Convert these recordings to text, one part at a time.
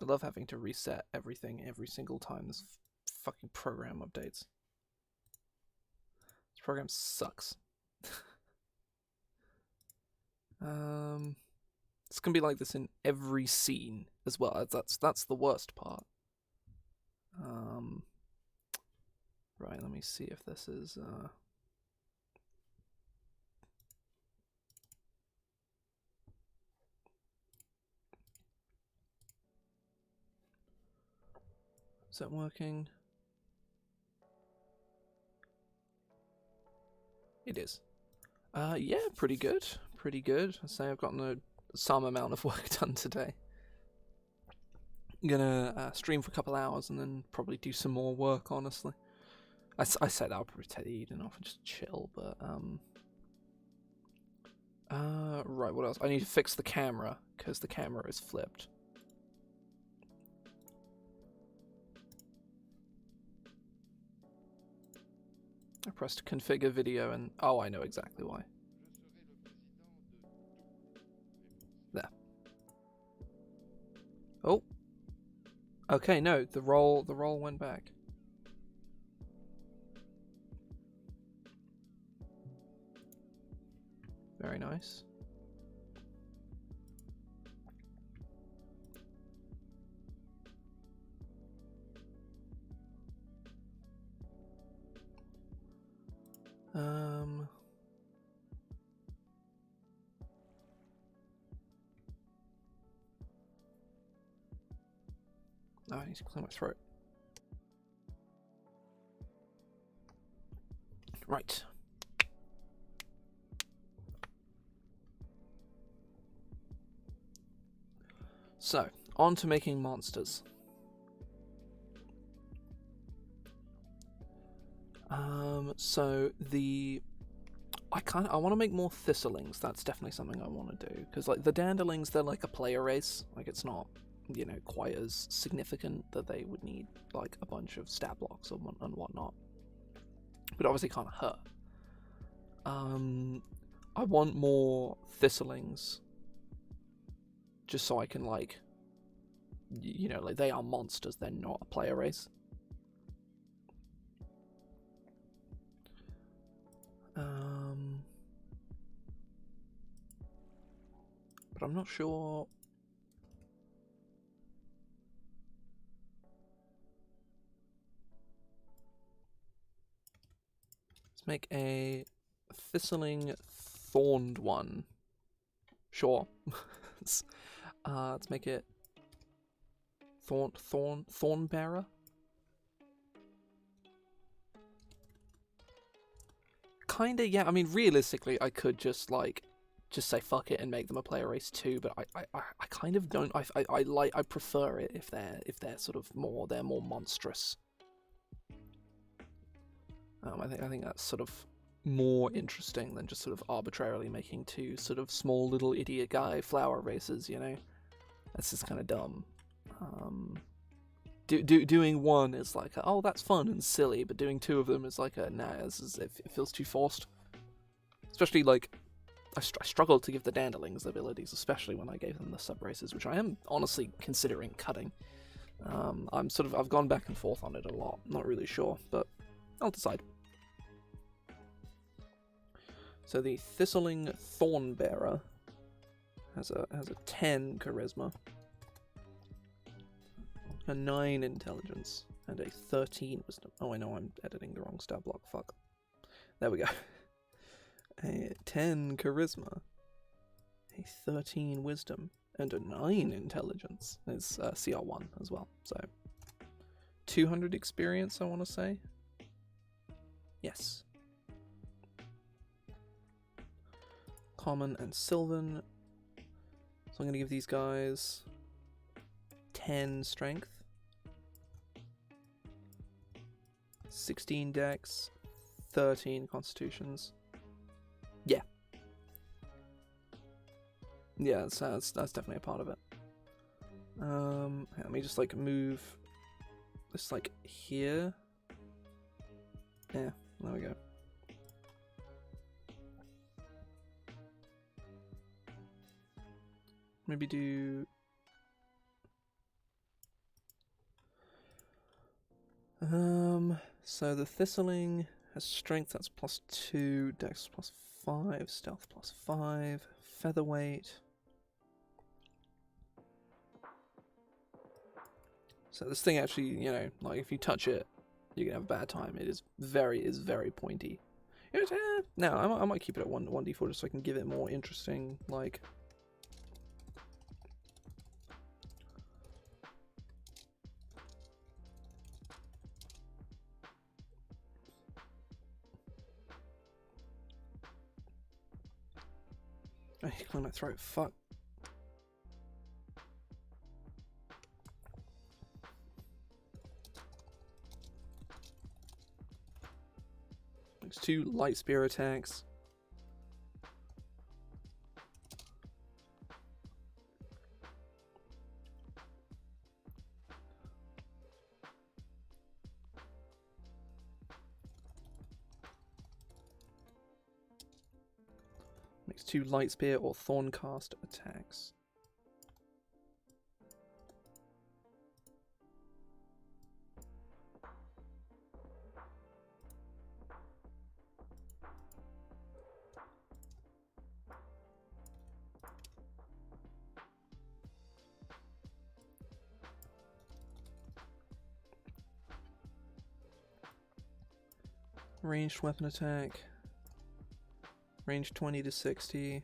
I love having to reset everything every single time this fucking program updates. This program sucks. It's gonna be like this in every scene as well. That's the worst part. Right, let me see if this is is that working? It is. Yeah, pretty good. Pretty good. I say I've gotten some amount of work done today. I'm gonna stream for a couple hours and then probably do some more work, honestly. I said I'll probably take the evening off and just chill, but right, what else? I need to fix the camera, because the camera is flipped. I pressed configure video and... oh, I know exactly why. There. Oh. Okay, no, the roll went back. Very nice. Oh, I need to clear my throat. Right. So, on to making monsters. So I want to make more Thistlings. That's definitely something I want to do, because like the Danderlings, they're like a player race. Like it's not, you know, quite as significant that they would need like a bunch of stat blocks and whatnot. But obviously can't hurt. I want more Thistlings, just so I can like, you know, like they are monsters. They're not a player race. But I'm not sure. Let's make a Thistling Thorned one. Sure. Let's make it Thorn Bearer. Kinda, yeah. I mean, realistically, I could just say fuck it and make them a player race too. But I kind of don't. I prefer it if they're sort of they're more monstrous. I think that's sort of more interesting than just sort of arbitrarily making two sort of small little idiot guy flower races. You know, that's just kind of dumb. Doing one is like, oh, that's fun and silly, but doing two of them is like, nah, it feels too forced. Especially like, I struggled to give the Danderlings abilities, especially when I gave them the sub races, which I am honestly considering cutting. I've gone back and forth on it a lot. Not really sure, but I'll decide. So the Thistling Thornbearer has a 10 charisma, a 9 intelligence, and a 13 wisdom. Oh, I know I'm editing the wrong stat block. Fuck. There we go. A 10 charisma, a 13 wisdom, and a 9 intelligence. It's CR1 as well. So 200 experience, I want to say. Yes. Common and Sylvan. So I'm going to give these guys 10 strength, 16 dex, 13 constitutions. Yeah. Yeah, that's definitely a part of it. Let me just like move this like here. Yeah, there we go. Maybe do So the Thistling has strength, that's +2, dex +5, stealth +5, featherweight. So this thing actually, you know, like if you touch it, you're gonna have a bad time. It is very pointy. No, I might keep it at 1d4 just so I can give it more interesting, like. I clear my throat. Fuck. Makes 2 light spear attacks. Makes 2 light spear or thorncast attacks. Ranged weapon attack. Range 20 to 60.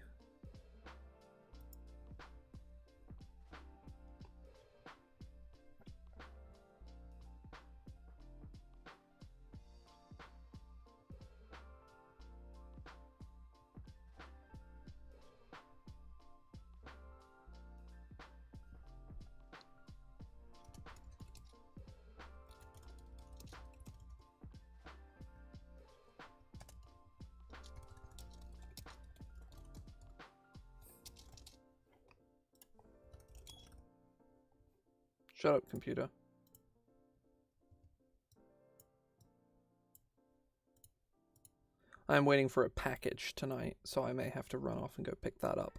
Shut up, computer. I'm waiting for a package tonight, so I may have to run off and go pick that up.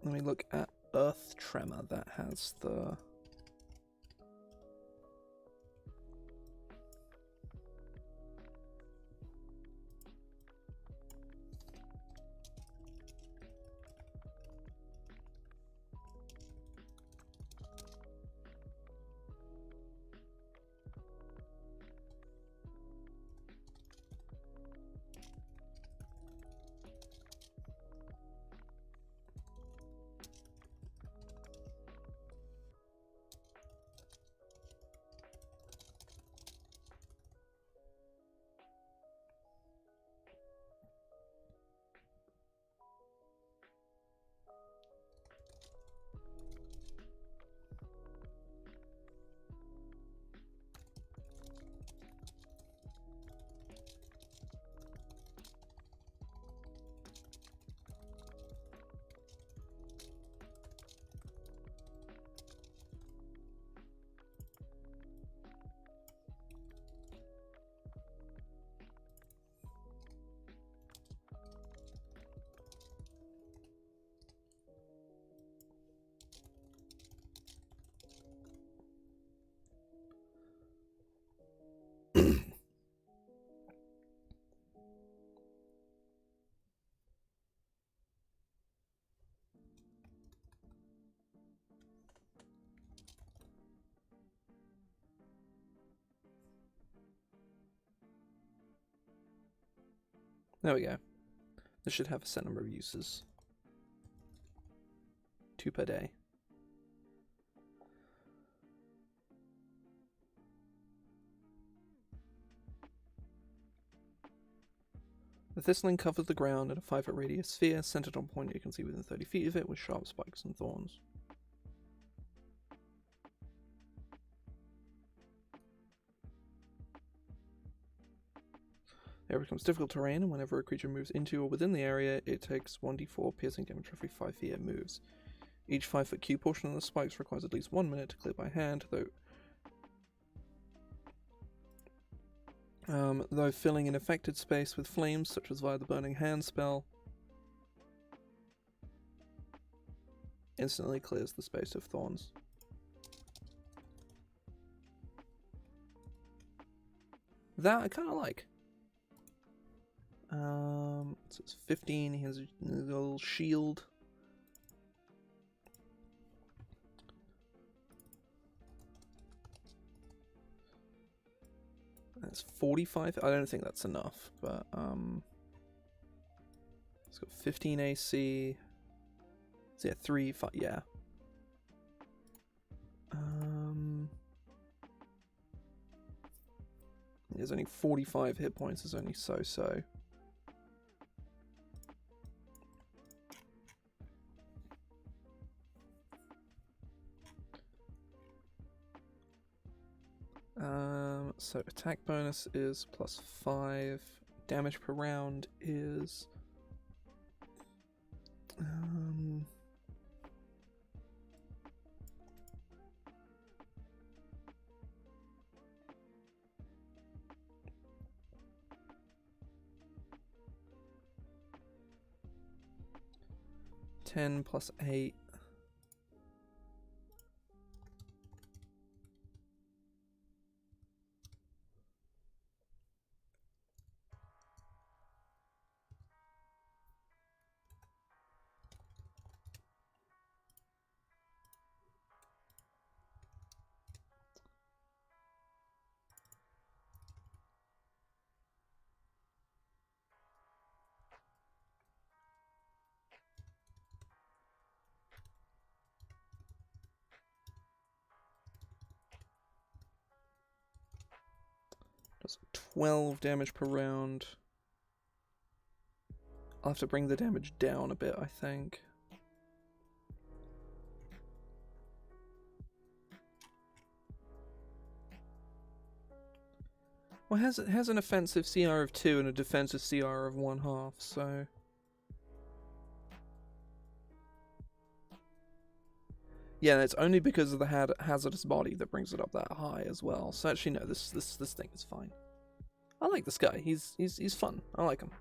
Let me look at Earth Tremor. That has the... There we go. This should have a set number of uses. 2 per day. The Thistling covers the ground in a 5-foot radius sphere, centered on a point you can see within 30 feet of it, with sharp spikes and thorns. The area becomes difficult terrain, and whenever a creature moves into or within the area, it takes 1d4 piercing damage every 5 feet it moves. Each 5-foot cube portion of the spikes requires at least 1 minute to clear by hand, though filling an affected space with flames, such as via the Burning Hand spell, instantly clears the space of thorns. That I kind of like. So it's 15, he has a little shield. That's 45. I don't think that's enough, but it's got 15 AC. So yeah, 3, 5, yeah. There's only 45 hit points. Is only so. So attack bonus is +5. Damage per round is 10 + 8. Does 12 damage per round. I'll have to bring the damage down a bit, I think. Well, it has an offensive CR of 2 and a defensive CR of 1/2, so... Yeah, it's only because of the hazardous body that brings it up that high as well. So actually, no, this thing is fine. I like this guy. He's fun. I like him.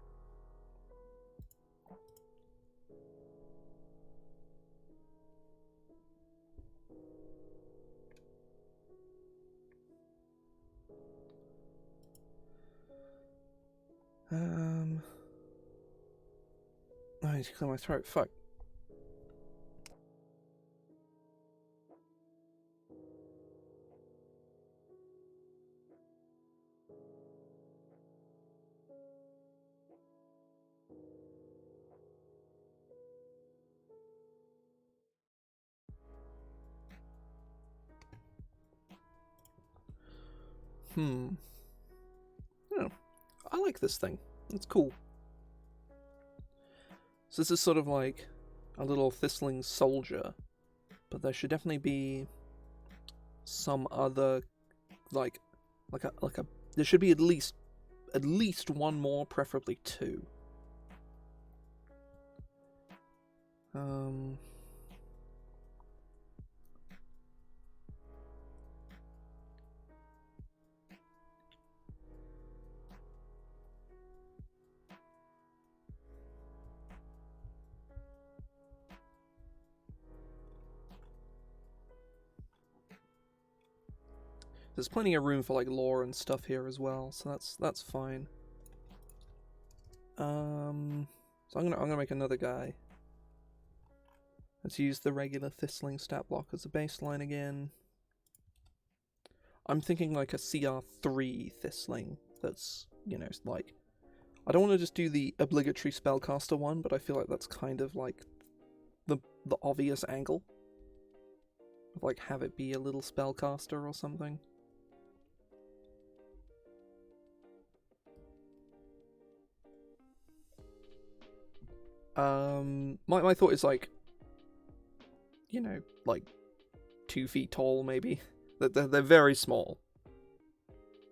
I need to clear my throat. Fuck. Oh, I like this thing. It's cool. So this is sort of like a little Thistling soldier, but there should definitely be some other like a there should be at least one more, preferably 2. There's plenty of room for like lore and stuff here as well, so that's fine. So I'm gonna make another guy. Let's use the regular Thistling stat block as a baseline again. I'm thinking like a CR3 Thistling that's, you know, like I don't want to just do the obligatory spellcaster one, but I feel like that's kind of like the obvious angle. Like, have it be a little spellcaster or something. My thought is like, you know, like 2 feet tall maybe. They're very small.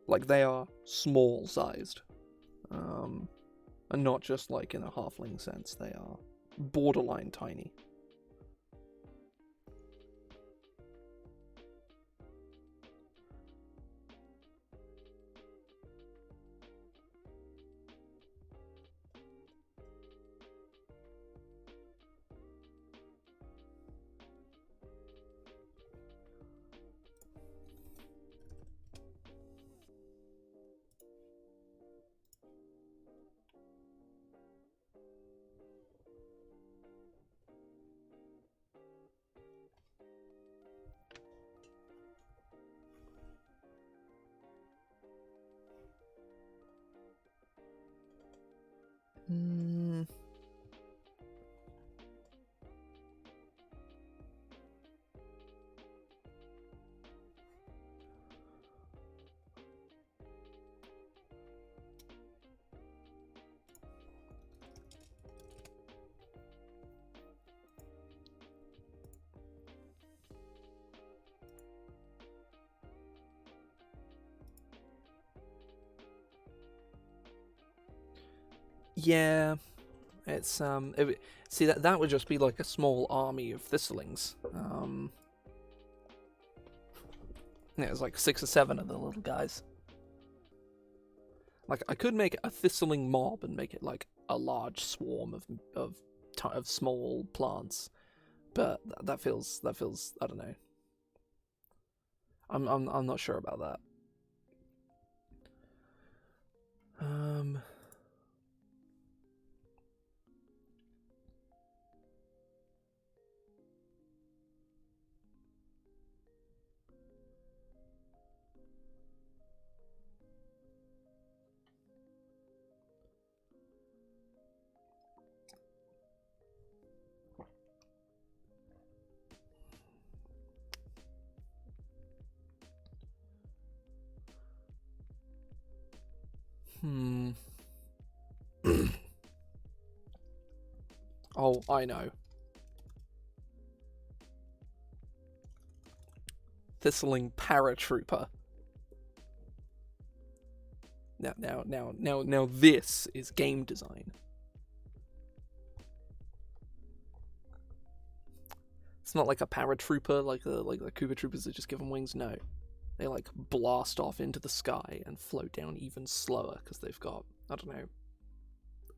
Like, they are small sized. And not just like in a halfling sense, they are borderline tiny. Yeah, it's see that would just be like a small army of Thistlings. Yeah, it's like 6 or 7 of the little guys. Like, I could make a Thistling mob and make it like a large swarm of small plants, but that feels I don't know. I'm not sure about that. Oh, I know. Thistling paratrooper. Now this is game design. It's not like a paratrooper, like the Koopa troopers that just give them wings. No, they like blast off into the sky and float down even slower because they've got, I don't know,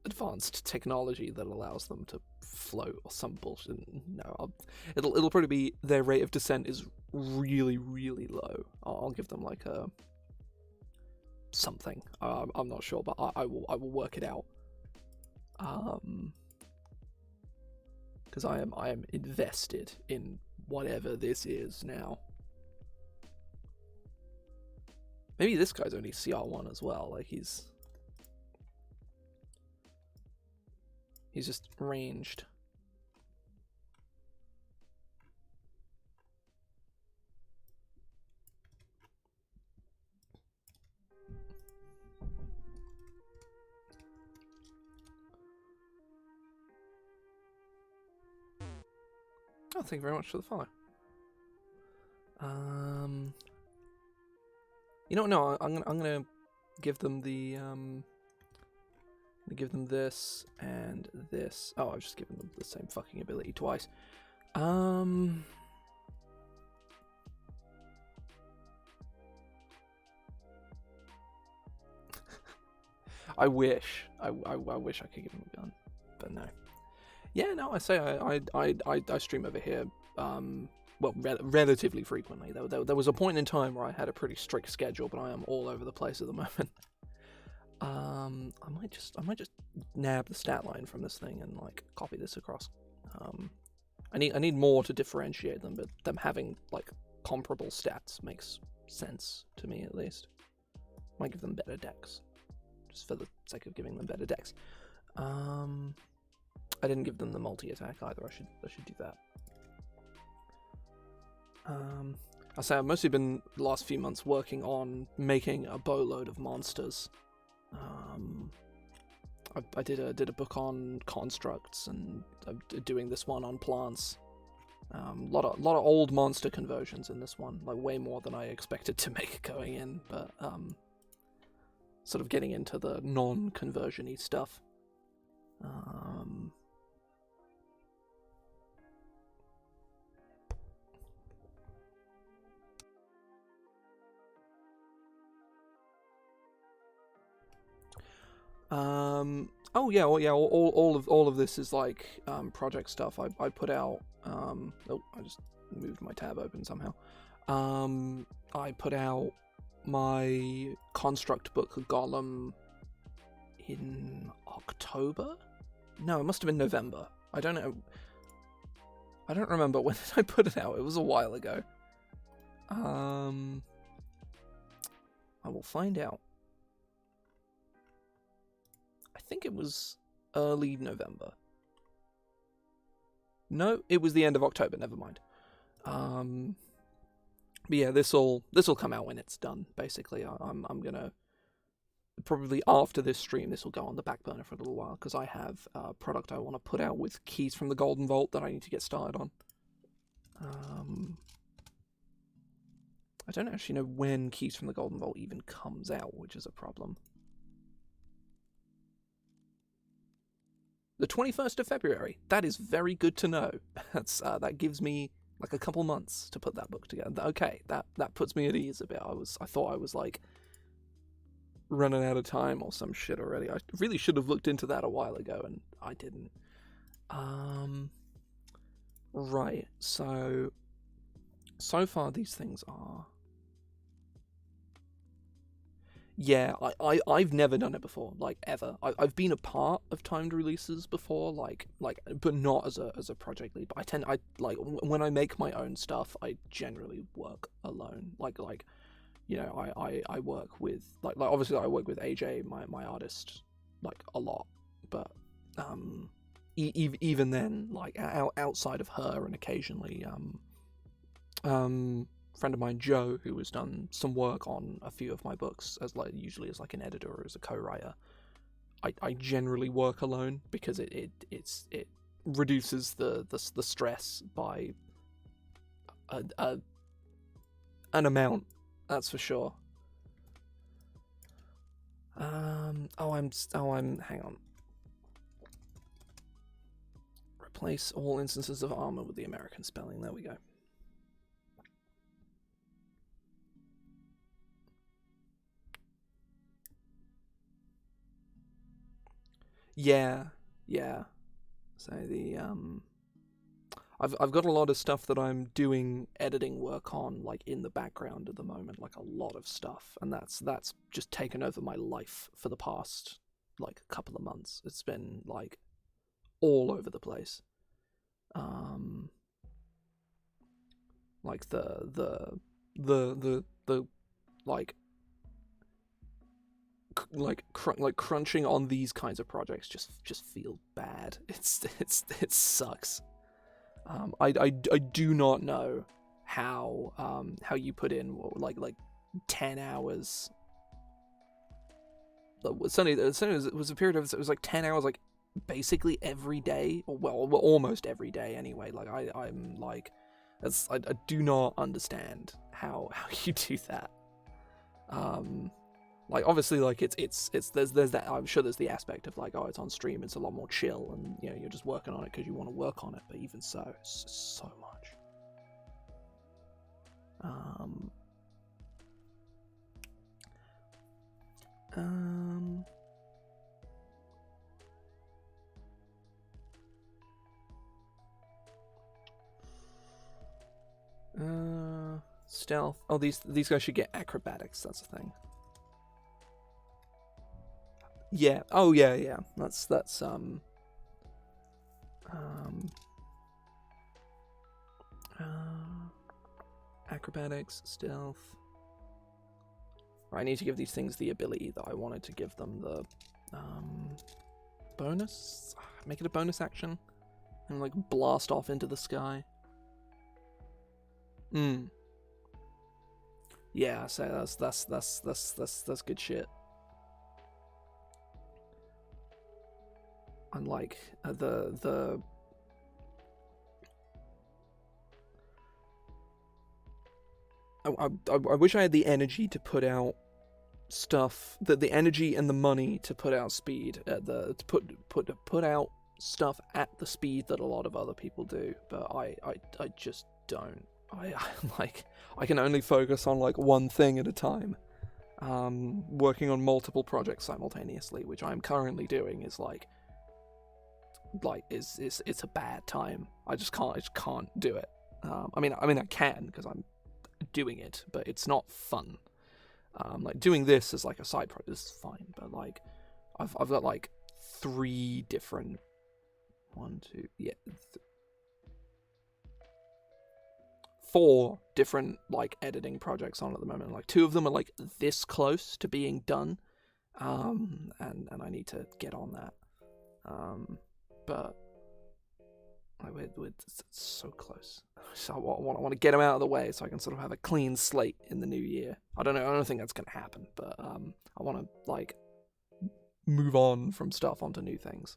advanced technology that allows them to float or some bullshit. No, it'll probably be their rate of descent is really low. I'll give them like a something. I'm not sure, but I will work it out. Because I am invested in whatever this is now. Maybe this guy's only CR1 as well. Like he's just ranged. Oh, thank you very much for the follow. You know, no, I'm gonna give them the give them this and this. Oh, I've just given them the same fucking ability twice. I wish I wish I could give them a gun, but no. Yeah, no, I say I stream over here. Well, relatively frequently. There was a point in time where I had a pretty strict schedule, but I am all over the place at the moment. I might just nab the stat line from this thing and like copy this across. I need more to differentiate them, but them having like comparable stats makes sense to me at least. Might give them better decks. just for the sake of giving them better decks. I didn't give them the multi-attack either. I should do that. I say I've mostly been the last few months working on making a boatload of monsters. I did a book on constructs, and I'm doing this one on plants. Lot of old monster conversions in this one, like way more than I expected to make going in, but sort of getting into the non-conversion-y stuff. Oh yeah, well, yeah. All of this is like project stuff. I put out. Oh, I just moved my tab open somehow. I put out my construct book Golem in October. No, it must have been November. I don't know. I don't remember when did I put it out. It was a while ago. I will find out. I think it was early November. No, it was the end of October. Never mind. But yeah, this'll come out when it's done. Basically, I'm gonna probably after this stream, this will go on the back burner for a little while because I have a product I want to put out with keys from the Golden Vault that I need to get started on. I don't actually know when Keys from the Golden Vault even comes out, which is a problem. The 21st of February. That is very good to know. That gives me like a couple months to put that book together. Okay, that puts me at ease a bit. I thought I was like running out of time or some shit already. I really should have looked into that a while ago, and I didn't. Right. So far these things are. Yeah, I've never done it before, like ever. I've been a part of timed releases before, like, but not as a project lead. But I like when I make my own stuff, I generally work alone. Like, you know, I work with like obviously I work with AJ, my artist, like a lot. But even then, like outside of her and occasionally friend of mine, Joe, who has done some work on a few of my books usually as like an editor or as a co-writer. I generally work alone because it reduces the stress by an amount, that's for sure. I'm hang on. Replace all instances of armor with the American spelling. There we go. Yeah. So I've got a lot of stuff that I'm doing editing work on, like in the background at the moment, like a lot of stuff, and that's just taken over my life for the past like couple of months. It's been like all over the place. Like the like crunching on these kinds of projects just feel bad. It sucks. I do not know how you put in like 10 hours. Suddenly it was a period of, it was like 10 hours like basically every day, or well almost every day anyway. Like I'm like, I do not understand how you do that. Like obviously, like it's there's that, I'm sure there's the aspect of like, oh, it's on stream, it's a lot more chill, and you know you're just working on it because you want to work on it. But even so, it's so much. Stealth. Oh, these guys should get acrobatics. That's the thing. Yeah. Oh, yeah. That's acrobatics, stealth. Or I need to give these things the ability that I wanted to give them, the bonus? Make it a bonus action? And like blast off into the sky. Yeah, so that's good shit. Unlike the I wish I had the energy to put out stuff, the energy and the money to put out speed at to put out stuff at the speed that a lot of other people do, but I just don't. I can only focus on like one thing at a time. Working on multiple projects simultaneously, which I'm currently doing, is it's a bad time. I just can't do it. I mean I can, because I'm doing it, but it's not fun. Like doing this as like a side project is fine, but like I've got like 3 different 4 different like editing projects on at the moment. Like 2 of them are like this close to being done, and I need to get on that. But we're so close. So I want to get them out of the way so I can sort of have a clean slate in the new year. I don't think that's gonna happen, but I want to like move on from stuff onto new things.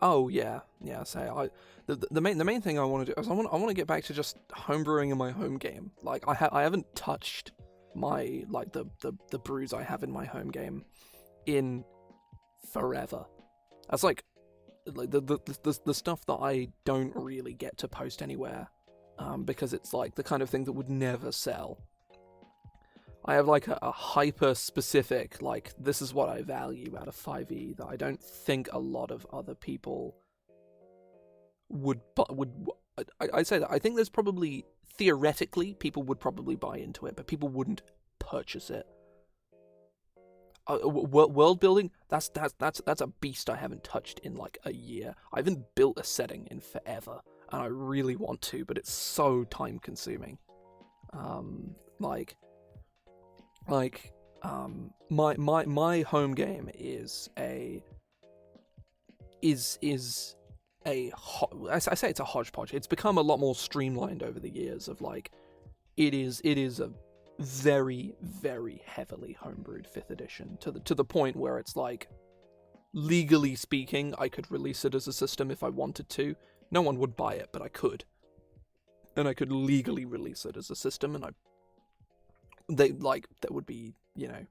Oh yeah. So the main thing I want to do is I want to get back to just homebrewing in my home game. Like I haven't touched my like the brews I have in my home game in forever. That's like the stuff that I don't really get to post anywhere, because it's like the kind of thing that would never sell. I have like a hyper specific, like, this is what I value out of 5e that I don't think a lot of other people would. I'd say that I think there's probably, theoretically, people would probably buy into it, but people wouldn't purchase it. World building, that's a beast I haven't touched in like a year. I haven't built a setting in forever, and I really want to, but it's so time consuming. My home game is I say it's a hodgepodge. It's become a lot more streamlined over the years. Of like, it is a very, very heavily homebrewed 5th edition to the point where it's like, legally speaking, I could release it as a system if I wanted to. No one would buy it, but I could, and I could legally release it as a system, and that would be, you know,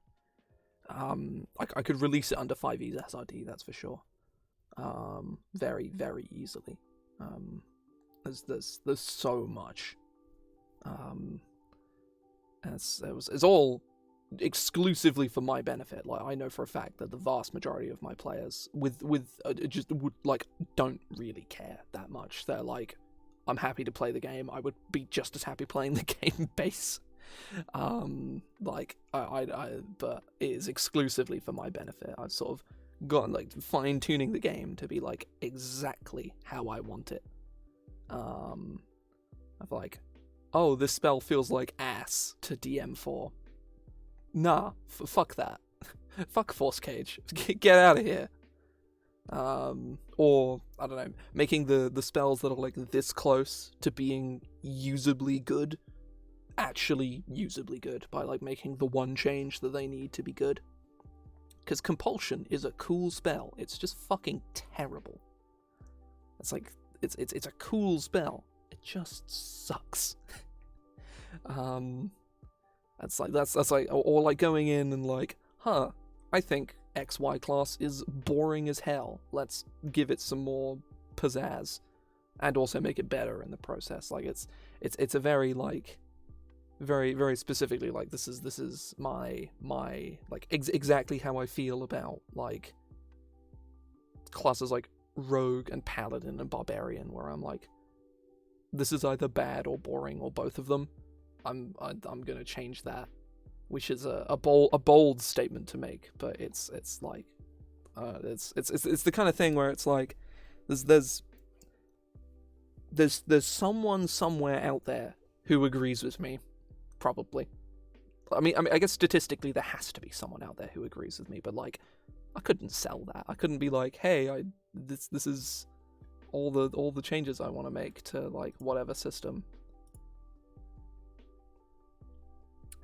I could release it under 5e's SRD, that's for sure. Very, very easily. There's so much. It's all exclusively for my benefit. Like, I know for a fact that the vast majority of my players just would like don't really care that much. They're like, I'm happy to play the game. I would be just as happy playing the game base. But it is exclusively for my benefit. I've sort of gotten like fine-tuning the game to be like exactly how I want it. I've like, oh, this spell feels like ass to DM for. Nah, fuck that. Fuck Force Cage. Get out of here. Or, I don't know, making the spells that are like this close to being usably good actually usably good by like making the one change that they need to be good. Because Compulsion is a cool spell. It's just fucking terrible. It's like, it's a cool spell. It just sucks. That's like, or like going in and like, I think XY class is boring as hell. Let's give it some more pizzazz, and also make it better in the process. Like it's a very like, very, very specifically like, this is my like exactly how I feel about like classes like Rogue and Paladin and Barbarian, where I'm like, this is either bad or boring or both of them. I'm gonna change that which is a bold statement to make, but it's like it's the kind of thing where it's like there's someone somewhere out there who agrees with me, probably. I mean, I guess statistically there has to be someone out there who agrees with me, but like, I couldn't sell that. I couldn't be like, hey, this is all the changes I want to make to like whatever system.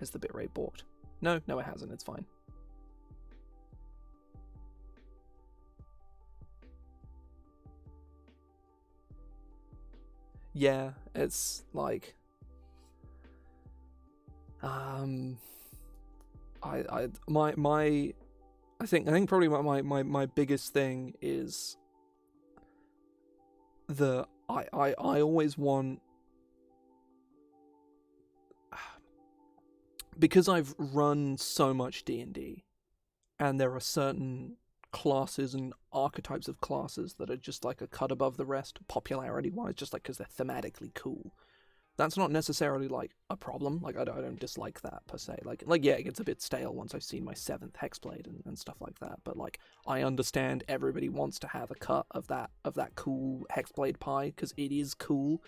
Has the bitrate balked? No, it hasn't. It's fine. Yeah, it's like, I think probably my biggest thing is I always want, because I've run so much D&D, and there are certain classes and archetypes of classes that are just like a cut above the rest, popularity-wise, just like because they're thematically cool. That's not necessarily like a problem. Like I don't dislike that per se. Like yeah, it gets a bit stale once I've seen my 7th Hexblade and stuff like that. But like I understand everybody wants to have a cut of that cool Hexblade pie because it is cool.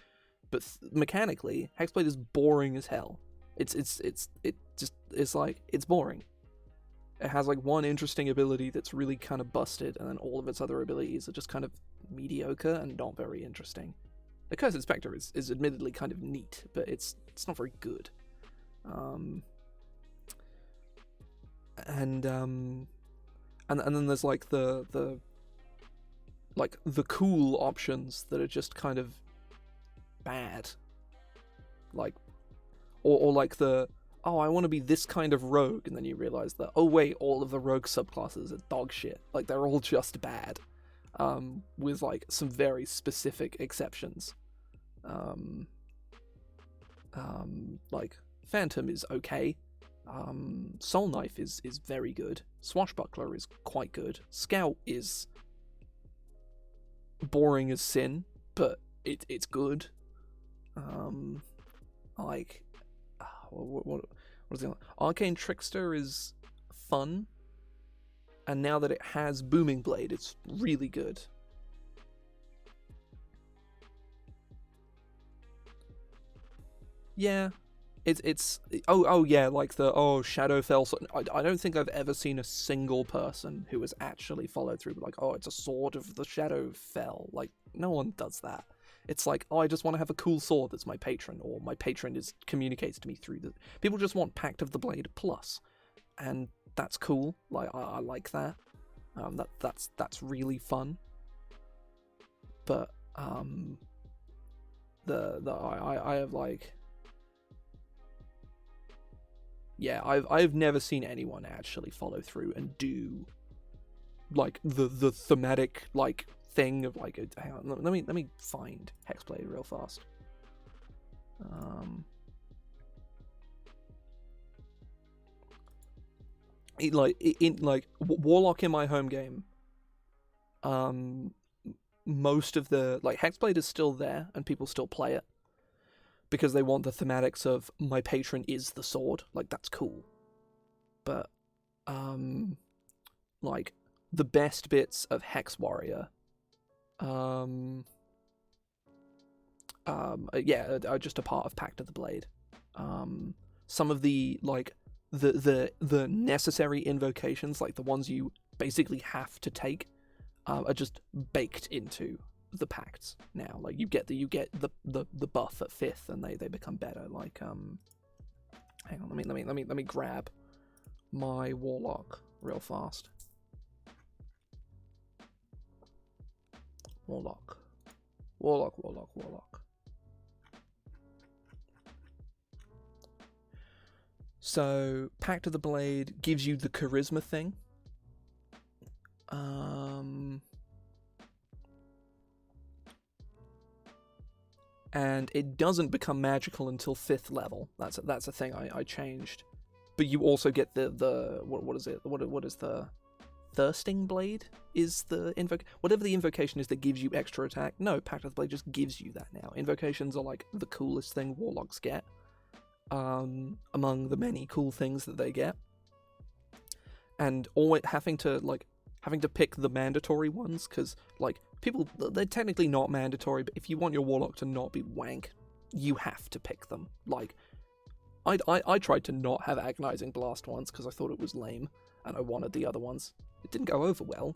But mechanically, Hexblade is boring as hell. It's like it's boring. It has like one interesting ability that's really kind of busted, and then all of its other abilities are just kind of mediocre and not very interesting. The Cursed Spectre is admittedly kind of neat, but it's not very good. And then there's like the cool options that are just kind of bad. Like or like the, oh, I want to be this kind of rogue, and then you realize that, oh wait, all of the rogue subclasses are dog shit. Like they're all just bad. With like some very specific exceptions. Like Phantom is okay. Soul Knife is very good. Swashbuckler is quite good. Scout is boring as sin, but it's good. Like what is it? Arcane Trickster is fun. And now that it has Booming Blade, it's really good. Yeah, it's oh yeah, like the Shadowfell. I don't think I've ever seen a single person who has actually followed through. Like, oh, it's a sword of the Shadowfell. Like, no one does that. It's like, oh, I just want to have a cool sword that's my patron, or my patron communicates to me through the. People just want Pact of the Blade plus, and that's cool. Like I like that. That's really fun. But I have like, yeah, I've never seen anyone actually follow through and do like the thematic like thing of like, hang on, let me find Hexblade real fast. Warlock in my home game, most of the like Hexblade is still there and people still play it because they want the thematics of my patron is the sword. Like that's cool. But like the best bits of Hex Warrior are just a part of Pact of the Blade. Some of the like the necessary invocations, like the ones you basically have to take, are just baked into the pacts now. Like you get the buff at 5th, and they become better. Like hang on, let me grab my Warlock real fast. Warlock. So, Pact of the Blade gives you the charisma thing. And it doesn't become magical until 5th level. That's a thing I changed. But you also get the what is it? What is the Thirsting Blade? Is the whatever the invocation is that gives you extra attack? No, Pact of the Blade just gives you that now. Invocations are like the coolest thing Warlocks get. among the many cool things that they get, and always having to pick the mandatory ones, because like people, they're technically not mandatory, but if you want your warlock to not be wank, you have to pick them. Like I tried to not have agonizing blast once because I thought it was lame and I wanted the other ones. It didn't go over well.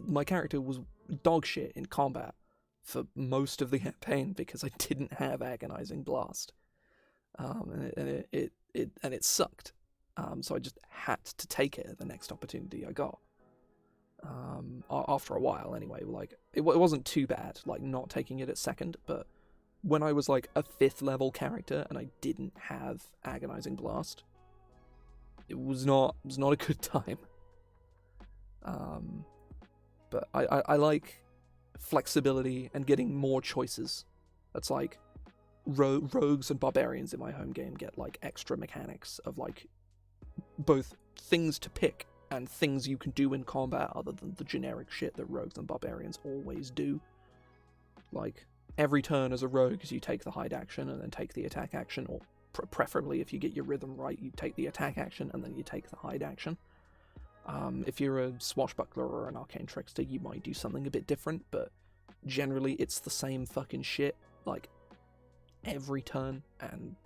My character was dog shit in combat for most of the campaign because I didn't have agonizing blast, and it sucked. So I just had to take it at the next opportunity I got. After a while, anyway, like it wasn't too bad, like not taking it at second, but when I was like a 5th level character and I didn't have agonizing blast, it was not a good time. But I like flexibility and getting more choices. That's like rogues and barbarians in my home game get like extra mechanics of like both things to pick and things you can do in combat other than the generic shit that rogues and barbarians always do. Like, every turn as a rogue, you take the hide action and then take the attack action, or preferably if you get your rhythm right, you take the attack action and then you take the hide action. If you're a swashbuckler or an arcane trickster, you might do something a bit different, but generally it's the same fucking shit, like, every turn. And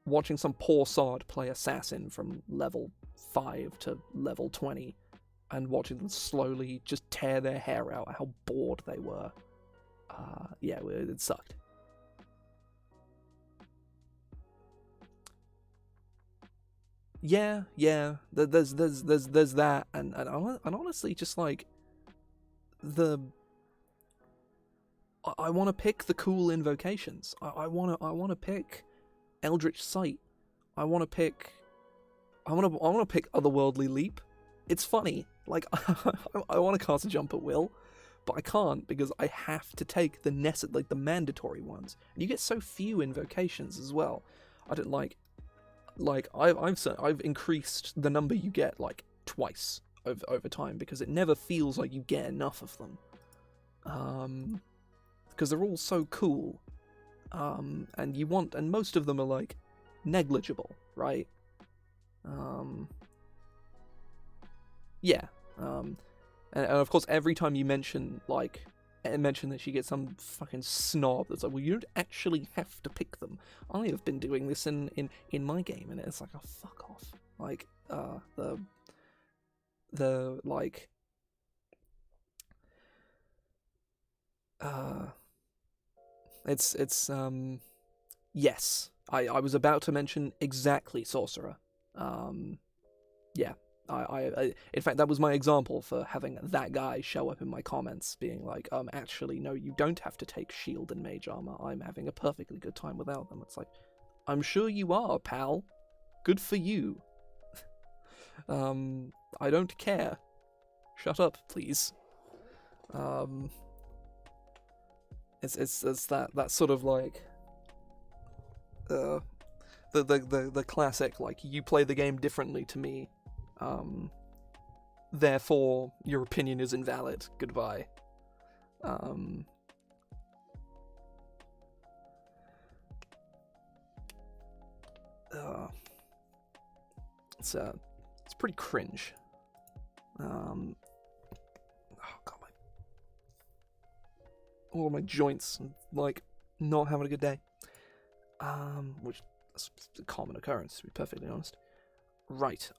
watching some poor sod play assassin from level 5 to level 20 and watching them slowly just tear their hair out, how bored they were. Yeah, it sucked. Yeah, there's that, and honestly, just like I want to pick the cool invocations. I want to pick Eldritch Sight. I want to pick Otherworldly Leap. It's funny, like I want to cast a jump at will, but I can't because I have to take the mandatory ones. And you get so few invocations as well. I don't I've increased the number you get like twice over time because it never feels like you get enough of them. Because they're all so cool. And most of them are like negligible, right? Yeah. And of course, every time you mention that she gets some fucking snob that's like, well, you don't actually have to pick them. I have been doing this in my game, and it's like, oh, fuck off. Like, yes, I was about to mention exactly Sorcerer. Yeah. In fact, that was my example for having that guy show up in my comments being like, actually, no, you don't have to take shield and mage armor. I'm having a perfectly good time without them. It's like, I'm sure you are, pal. Good for you. I don't care. Shut up, please. It's that sort of like, the classic, like, you play the game differently to me. Therefore, your opinion is invalid. Goodbye. It's pretty cringe. Oh god, all my joints, like, not having a good day. Which is a common occurrence, to be perfectly honest. Right,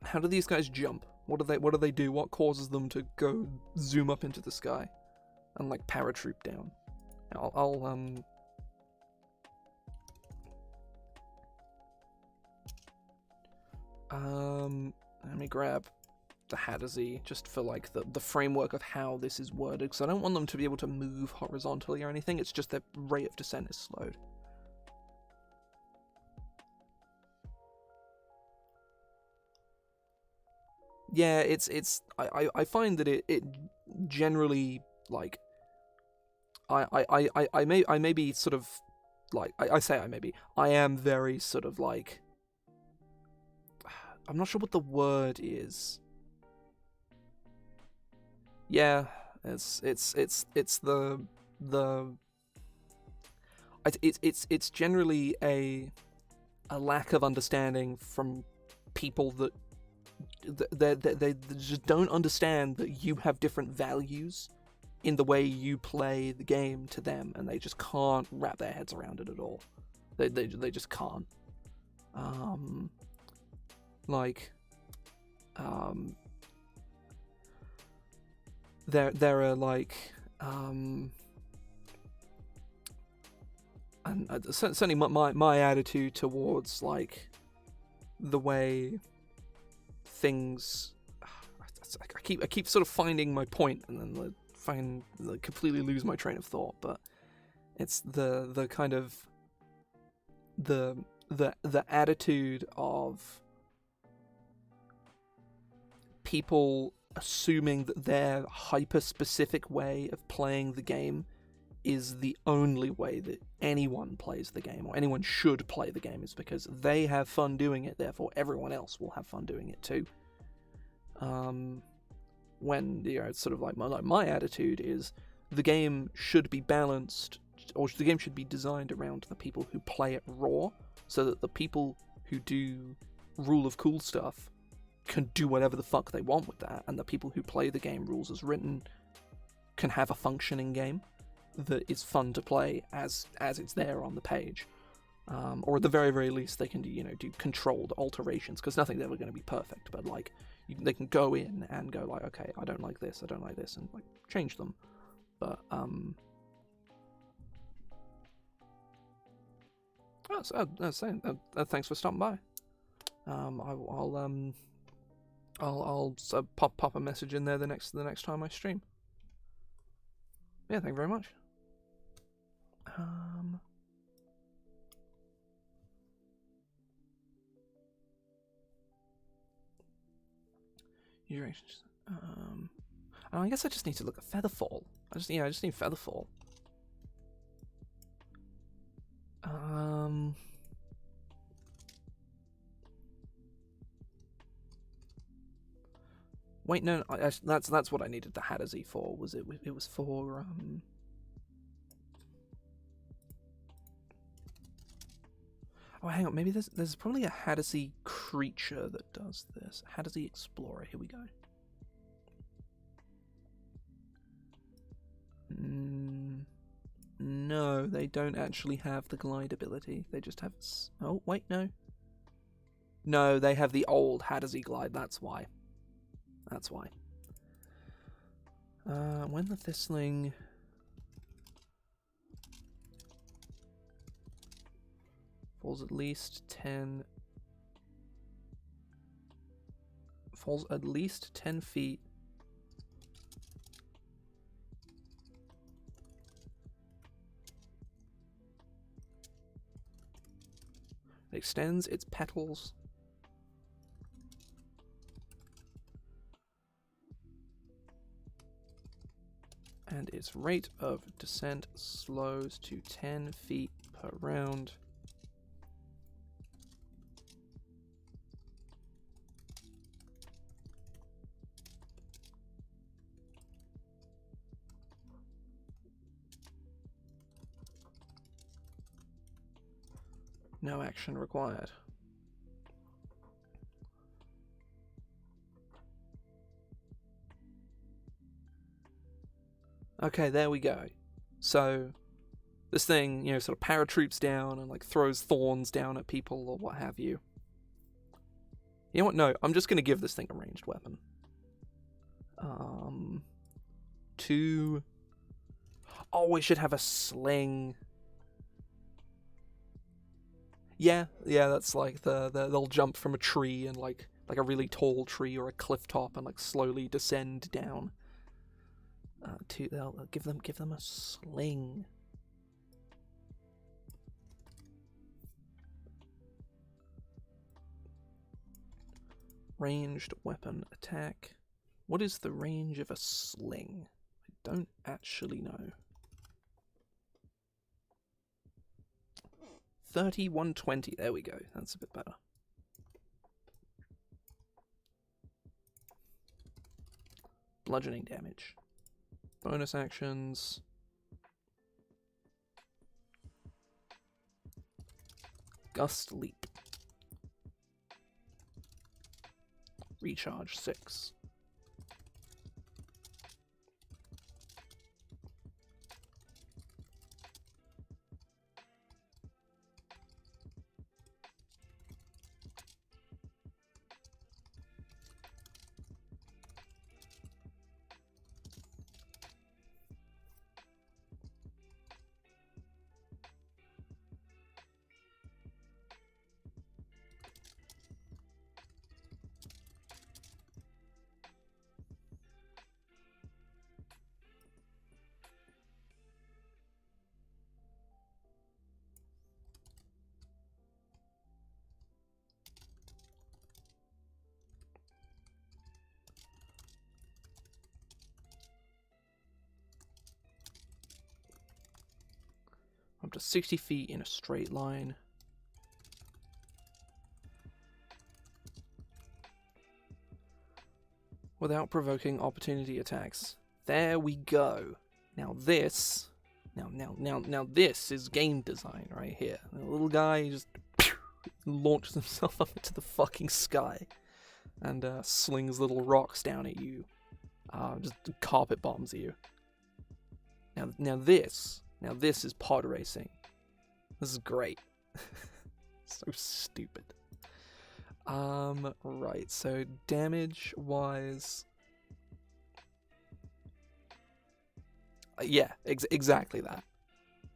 how do these guys jump? What do they do? What causes them to go zoom up into the sky and like paratroop down? Let me grab the Hattersy just for like the framework of how this is worded, because I don't want them to be able to move horizontally or anything. It's just their rate of descent is slowed. Yeah, I find that it generally, like, I may be sort of like, I am very sort of like, I'm not sure what the word is. Yeah, it's the it's generally a lack of understanding from people that they just don't understand that you have different values in the way you play the game to them, and they just can't wrap their heads around it at all. They just can't. There are like and certainly my attitude towards like the way things. I keep sort of finding my point and then completely lose my train of thought. But it's the kind of the attitude of people assuming that their hyper-specific way of playing the game is the only way that anyone plays the game, or anyone should play the game, is because they have fun doing it, therefore everyone else will have fun doing it too. When, it's sort of like my attitude is the game should be balanced, or the game should be designed around the people who play it raw, so that the people who do rule of cool stuff can do whatever the fuck they want with that, and the people who play the game rules as written can have a functioning game that is fun to play as it's there on the page, or at the very, very least they can do controlled alterations, because nothing's ever going to be perfect, but like they can go in and go like, okay, I don't like this, and like change them. But thanks for stopping by. I'll pop a message in there the next time I stream. Yeah, thank you very much. Durations. I guess I just need to look at Featherfall. I just need Featherfall. Wait, no, that's what I needed the Hattersy for. It was for Oh, hang on. Maybe there's probably a Hattersy creature that does this. Hattersy Explorer. Here we go. No, they don't actually have the glide ability. They just have. Oh, wait, no. No, they have the old Hattersy glide. That's why. When the Thistling falls at least 10 feet it extends its petals and its rate of descent slows to 10 feet per round. No action required. Okay, there we go. So this thing, sort of paratroops down and like throws thorns down at people or what have you. You know what? No, I'm just going to give this thing a ranged weapon. Oh, it should have a sling. Yeah, that's like they'll jump from a tree and like a really tall tree or a cliff top and like slowly descend down. They'll give them a sling. Ranged weapon attack. What is the range of a sling? I don't actually know. 3120. There we go. That's a bit better. Bludgeoning damage. Bonus actions. Gust Leap. Recharge 6. Up to 60 feet in a straight line. Without provoking opportunity attacks. There we go. Now this, now this is game design right here. The little guy just launches himself up into the fucking sky and slings little rocks down at you. Just carpet bombs you. Now this is pod racing. This is great. So stupid. Right, so damage-wise... yeah, exactly that.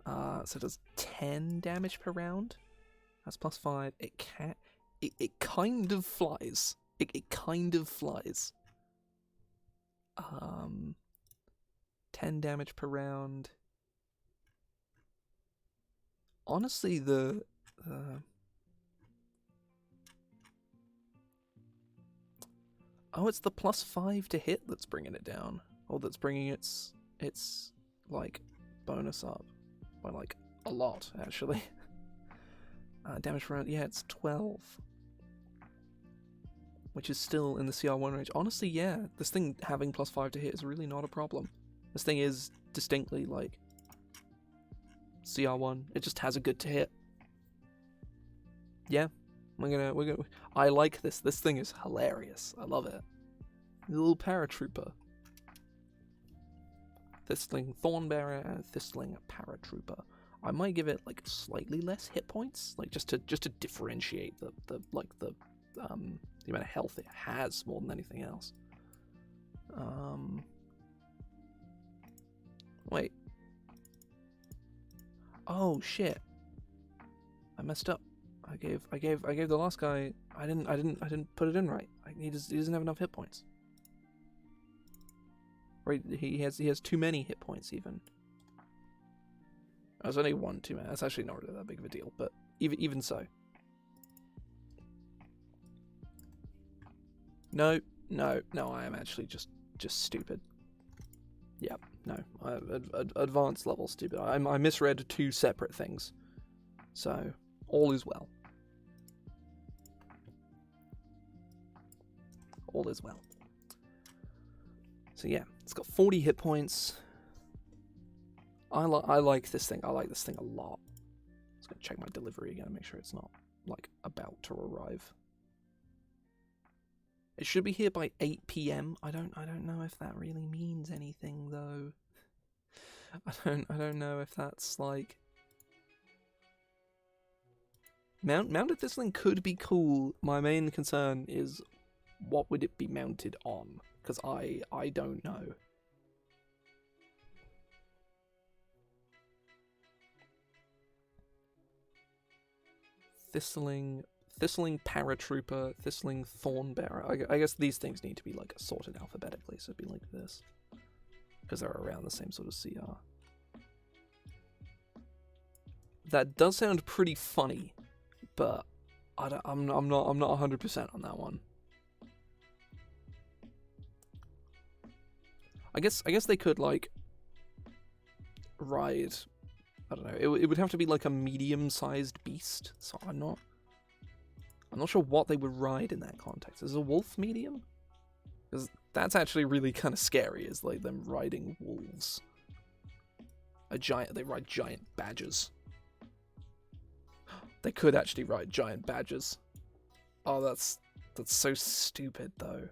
So it does 10 damage per round. That's +5. It kind of flies. It kind of flies. 10 damage per round. Honestly, oh, it's the +5 to hit that's bringing it down. Or that's bringing its like, bonus up. By, like, a lot, actually. Damage per round, yeah, it's 12. Which is still in the CR1 range. Honestly, yeah, this thing having +5 to hit is really not a problem. This thing is distinctly, like, CR1. It just has a good to hit. Yeah, we're gonna. I like this. This thing is hilarious. I love it. Little paratrooper. Thistling Thornbearer and Thistling Paratrooper. I might give it like slightly less hit points, like just to differentiate the amount of health it has more than anything else. Wait. Oh shit. I messed up. I gave the last guy. I didn't put it in right. He doesn't have enough hit points. Right, he has too many hit points even. There's only one too many. That's actually not really that big of a deal, but even so. No, I am actually just stupid. Yep, no, advanced level stupid. I misread 2 separate things, so all is well. All is well. So yeah, it's got 40 hit points. I like this thing. I like this thing a lot. I'm just gonna check my delivery again and make sure it's not like about to arrive. It should be here by 8 PM. I don't know if that really means anything though. I don't know if that's like mounted Thistling could be cool. My main concern is what would it be mounted on? Because I don't know. Thistling Paratrooper, Thistling Thornbearer. I guess these things need to be like sorted alphabetically, so it'd be like this. Because they're around the same sort of CR. That does sound pretty funny, but I'm not 100% on that one. I guess they could like ride. I don't know. It would have to be like a medium-sized beast. So I'm not sure what they would ride in that context. Is a wolf medium? Because that's actually really kind of scary. Is like them riding wolves. They ride giant badgers. They could actually ride giant badgers. Oh, that's so stupid though.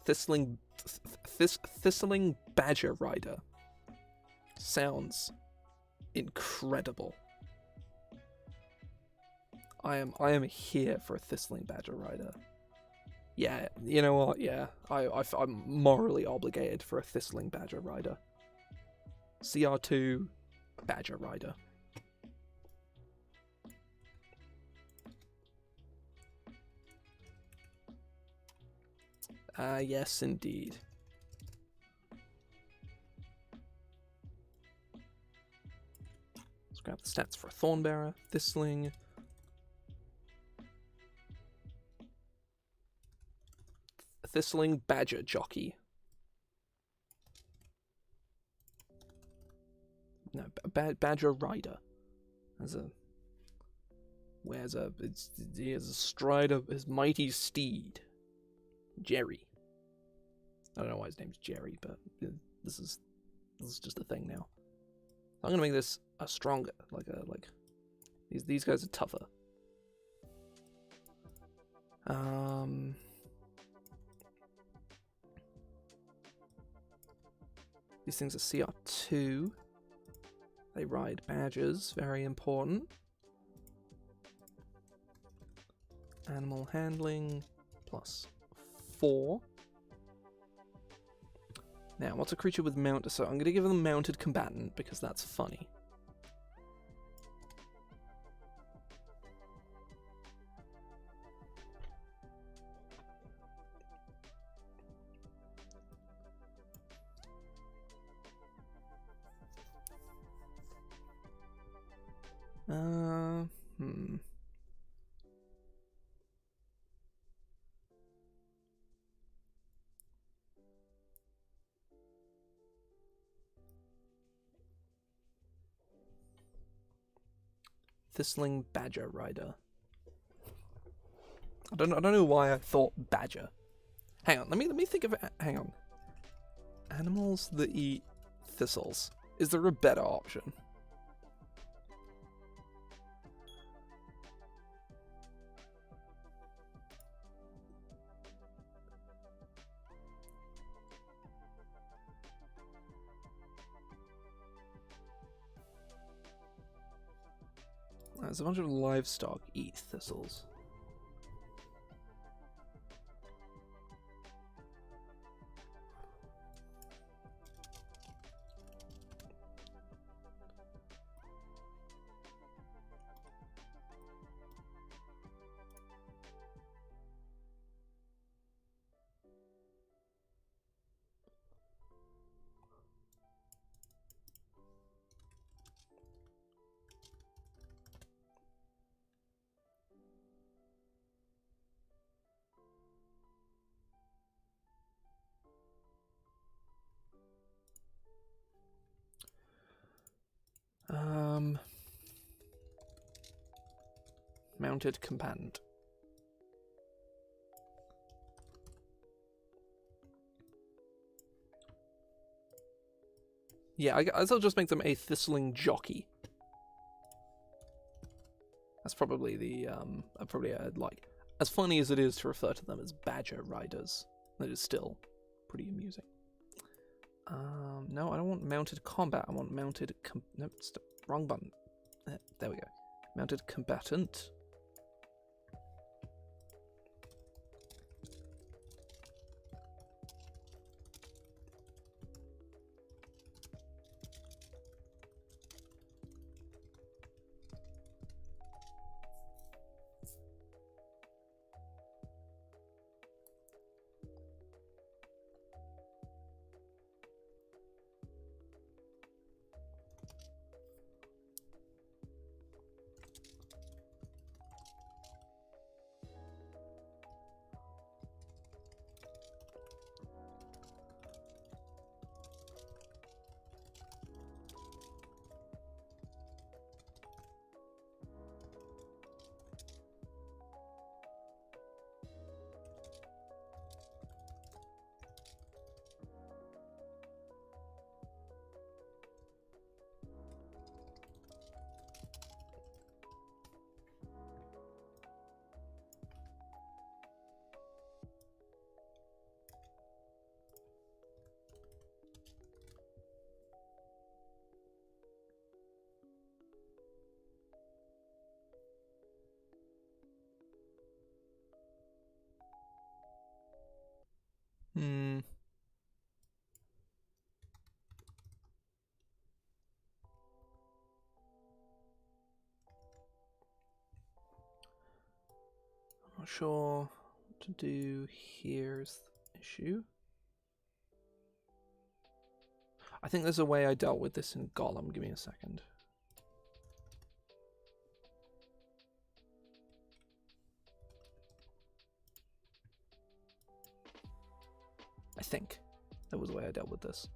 Thistling badger rider sounds incredible. I am here for a thistling badger rider. Yeah, you know what? Yeah, I'm morally obligated for a thistling badger rider. CR2 badger rider. Yes, indeed. Let's grab the stats for a Thornbearer, Thistling. Thistling Badger Jockey. No, Badger Rider. He has a stride of his mighty steed. Jerry. I don't know why his name's Jerry, but this is just a thing now. I'm gonna make this a stronger, these guys are tougher. These things are CR2. They ride badgers, very important. Animal handling +4. Now, what's a creature with mount? So I'm going to give them mounted combatant because that's funny. Thistling Badger Rider. I don't know why I thought badger. Hang on, let me think of it. Hang on. Animals that eat thistles. Is there a better option? There's a bunch of livestock eat thistles. Mounted combatant. Yeah, I guess I'll just make them a thistling jockey. That's probably the like, as funny as it is to refer to them as badger riders, that is still pretty amusing. No, I don't want mounted combat. I want mounted nope, wrong button. There we go. Mounted combatant. Not sure what to do here is the issue. I think there's a way I dealt with this in Golem. Give me a second. I think there was a way I dealt with this.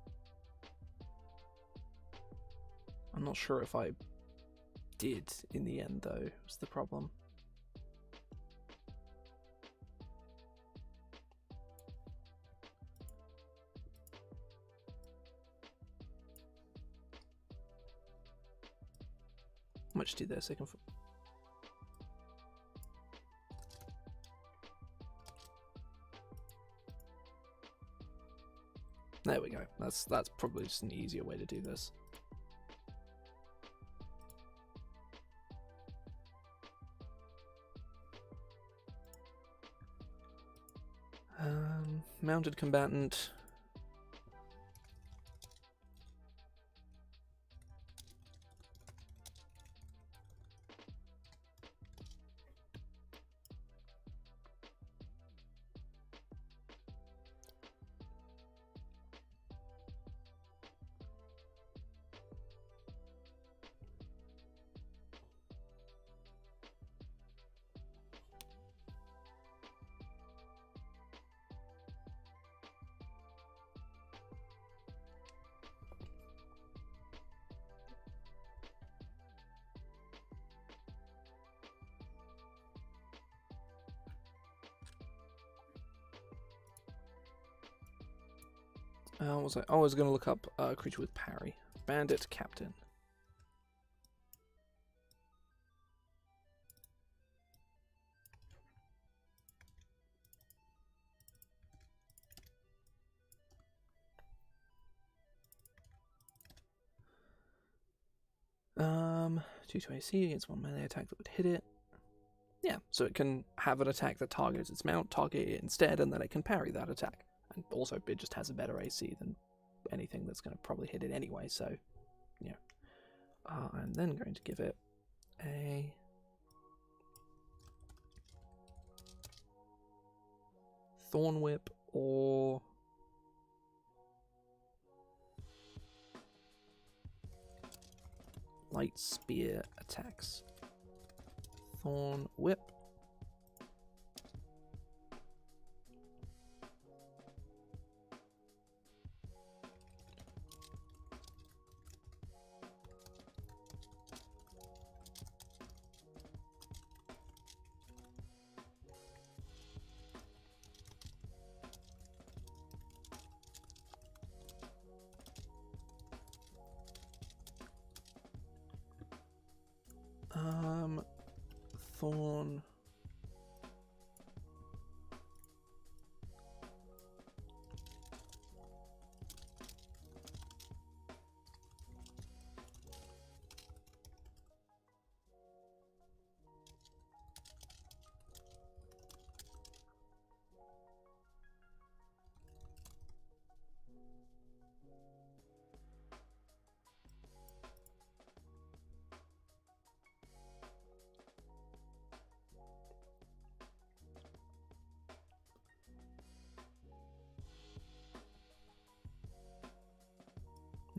I'm not sure if I did in the end, though, was the problem. How much do this? I can. There we go. That's probably just an easier way to do this. Mounted combatant. Was I? Oh, I was going to look up a creature with parry. Bandit Captain. Um, 2 to AC against one melee attack that would hit it. Yeah, so it can have an attack that targets its mount, target it instead, and then it can parry that attack. And also, it just has a better AC than anything that's going to probably hit it anyway, so, yeah. I'm then going to give it a... Thorn Whip or... Light Spear attacks. Thorn Whip. Thorn.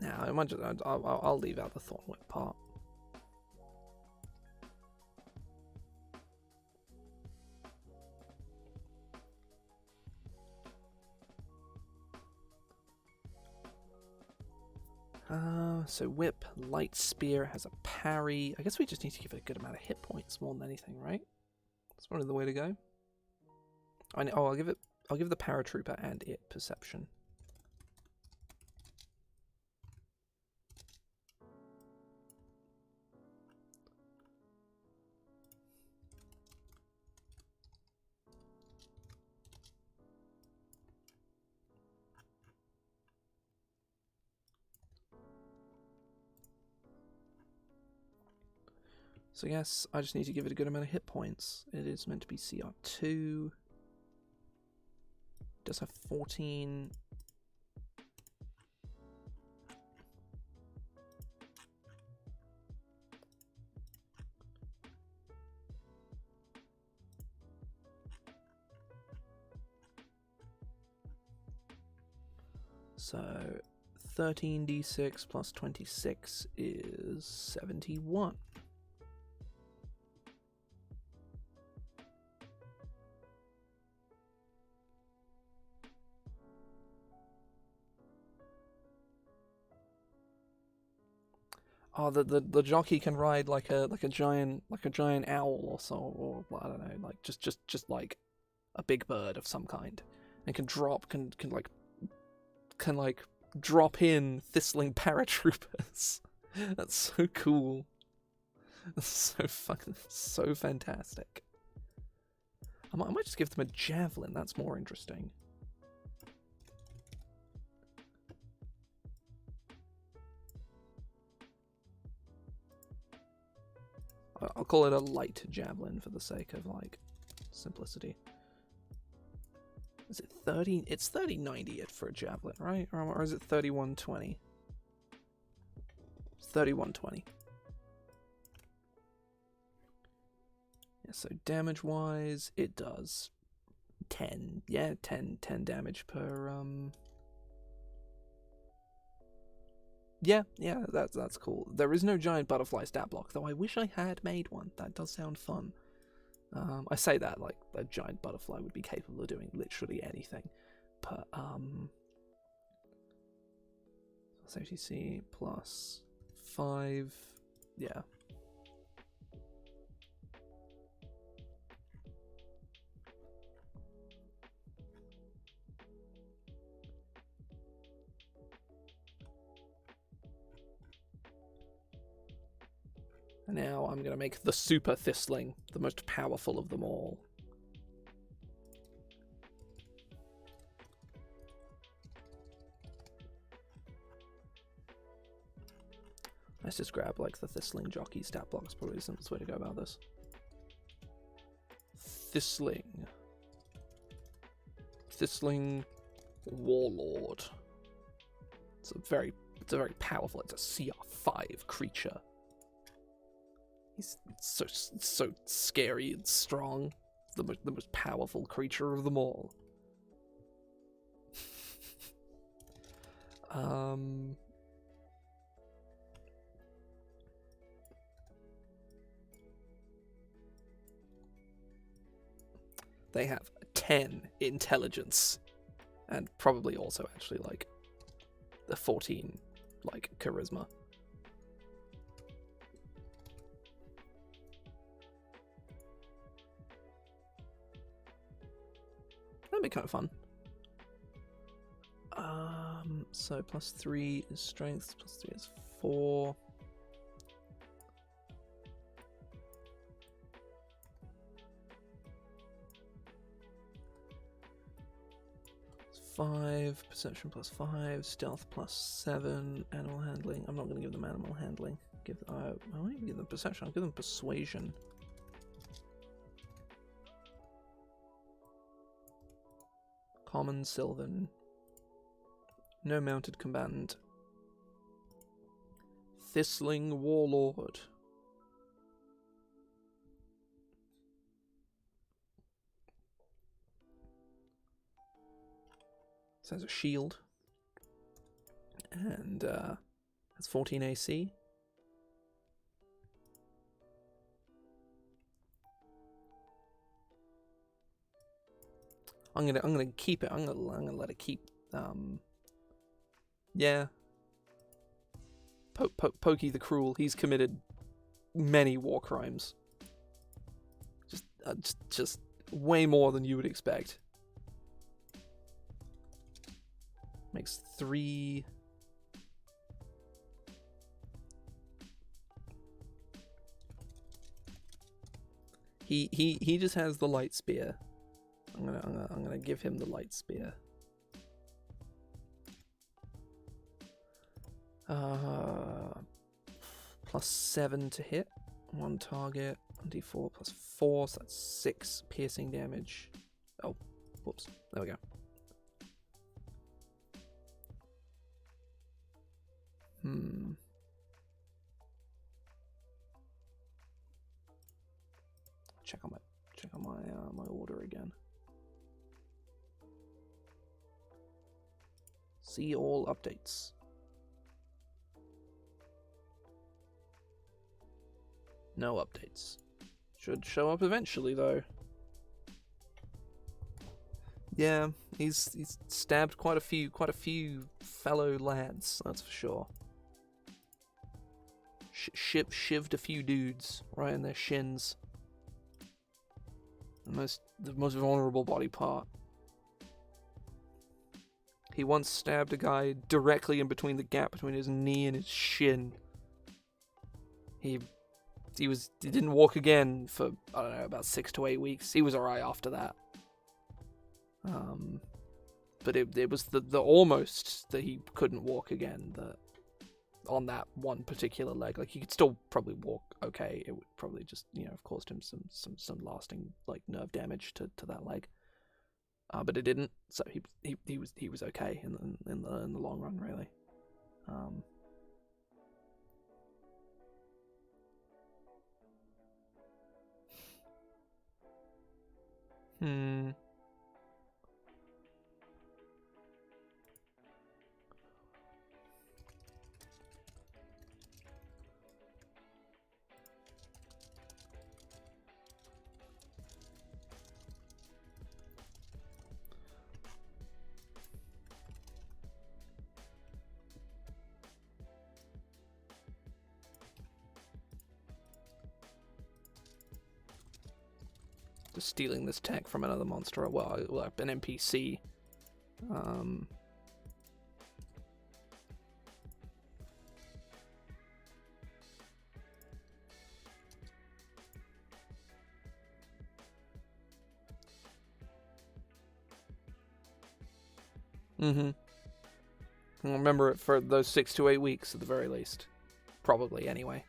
Now, I might just, I'll leave out the Thorn Whip part. So Whip, Light Spear has a parry. I guess we just need to give it a good amount of hit points more than anything, right? That's probably the way to go. I'll give the Paratrooper and it Perception. So yes, I just need to give it a good amount of hit points. It is meant to be CR2. It does have 14. So 13d6 plus 26 is 71. Oh, the jockey can ride like a giant owl or so, or I don't know, like just like a big bird of some kind, and can drop in Thistling paratroopers. That's so cool. That's so fantastic. I might just give them a javelin. That's more interesting. I'll call it a light javelin for the sake of, like, simplicity. Is it 30? It's 3090 for a javelin, right? Or is it 3120? It's 3120. Yeah, so damage-wise, it does 10. Yeah, 10 damage per, Yeah, that's cool. There is no giant butterfly stat block, though I wish I had made one. That does sound fun. I say that like a giant butterfly would be capable of doing literally anything. But, safety C plus 5, yeah. And now I'm going to make the Super Thistling, the most powerful of them all. Let's just grab like the Thistling jockey stat blocks, probably the simplest way to go about this. Thistling Warlord. It's a very powerful, it's a CR5 creature. He's so scary and strong. The most powerful creature of them all. They have 10 intelligence, and probably also actually like the 14 like charisma. That'd be kind of fun. So plus 3 is strength, plus 3 is 4. It's 5, perception plus 5, stealth plus 7, animal handling. I'm not going to give them animal handling. I won't even give them perception, I'll give them persuasion. Common, Sylvan. No mounted combatant. Thistling Warlord. This has a shield. And has 14 AC. I'm gonna keep it. I'm gonna let it keep. Yeah. Pokey the Cruel. He's committed many war crimes. Just way more than you would expect. Makes 3. He just has the light spear. I'm gonna give him the light spear. Plus 7 to hit. 1 target. 1d4 plus 4, so that's 6 piercing damage. Oh, whoops. There we go. Check on my order again. See all updates. No updates. Should show up eventually, though. Yeah, he's stabbed quite a few fellow lads. That's for sure. Shivved a few dudes right in their shins. The most vulnerable body part. He once stabbed a guy directly in between the gap between his knee and his shin. He didn't walk again for, I don't know, about 6 to 8 weeks. He was alright after that. But it was the almost that he couldn't walk again that on that one particular leg. Like, he could still probably walk okay. It would probably just, have caused him some lasting, like, nerve damage to that leg. But it didn't. So he was okay in the long run, really. Just stealing this tech from another monster, well, an NPC. I'll remember it for those 6 to 8 weeks at the very least. Probably, anyway.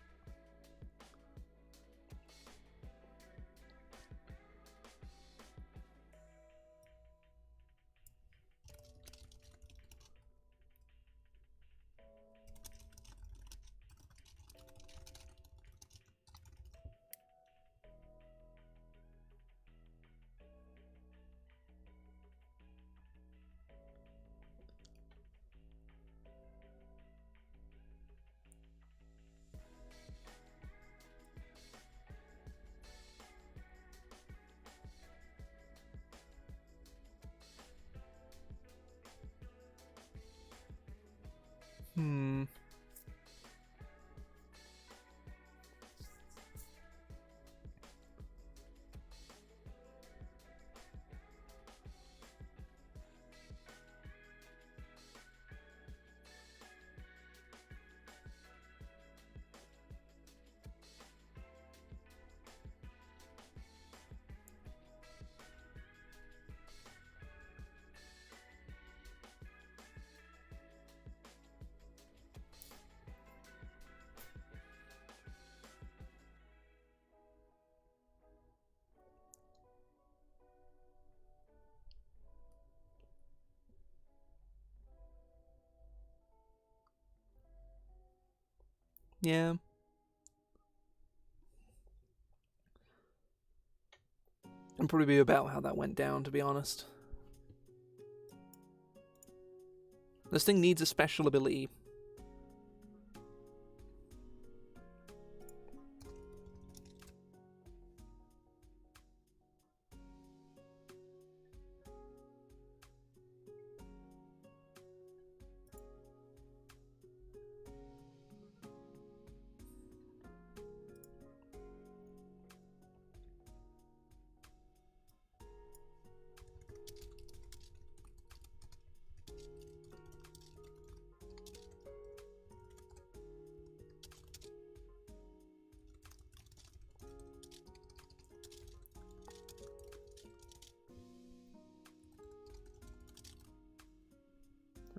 Yeah. And probably about how that went down, to be honest. This thing needs a special ability.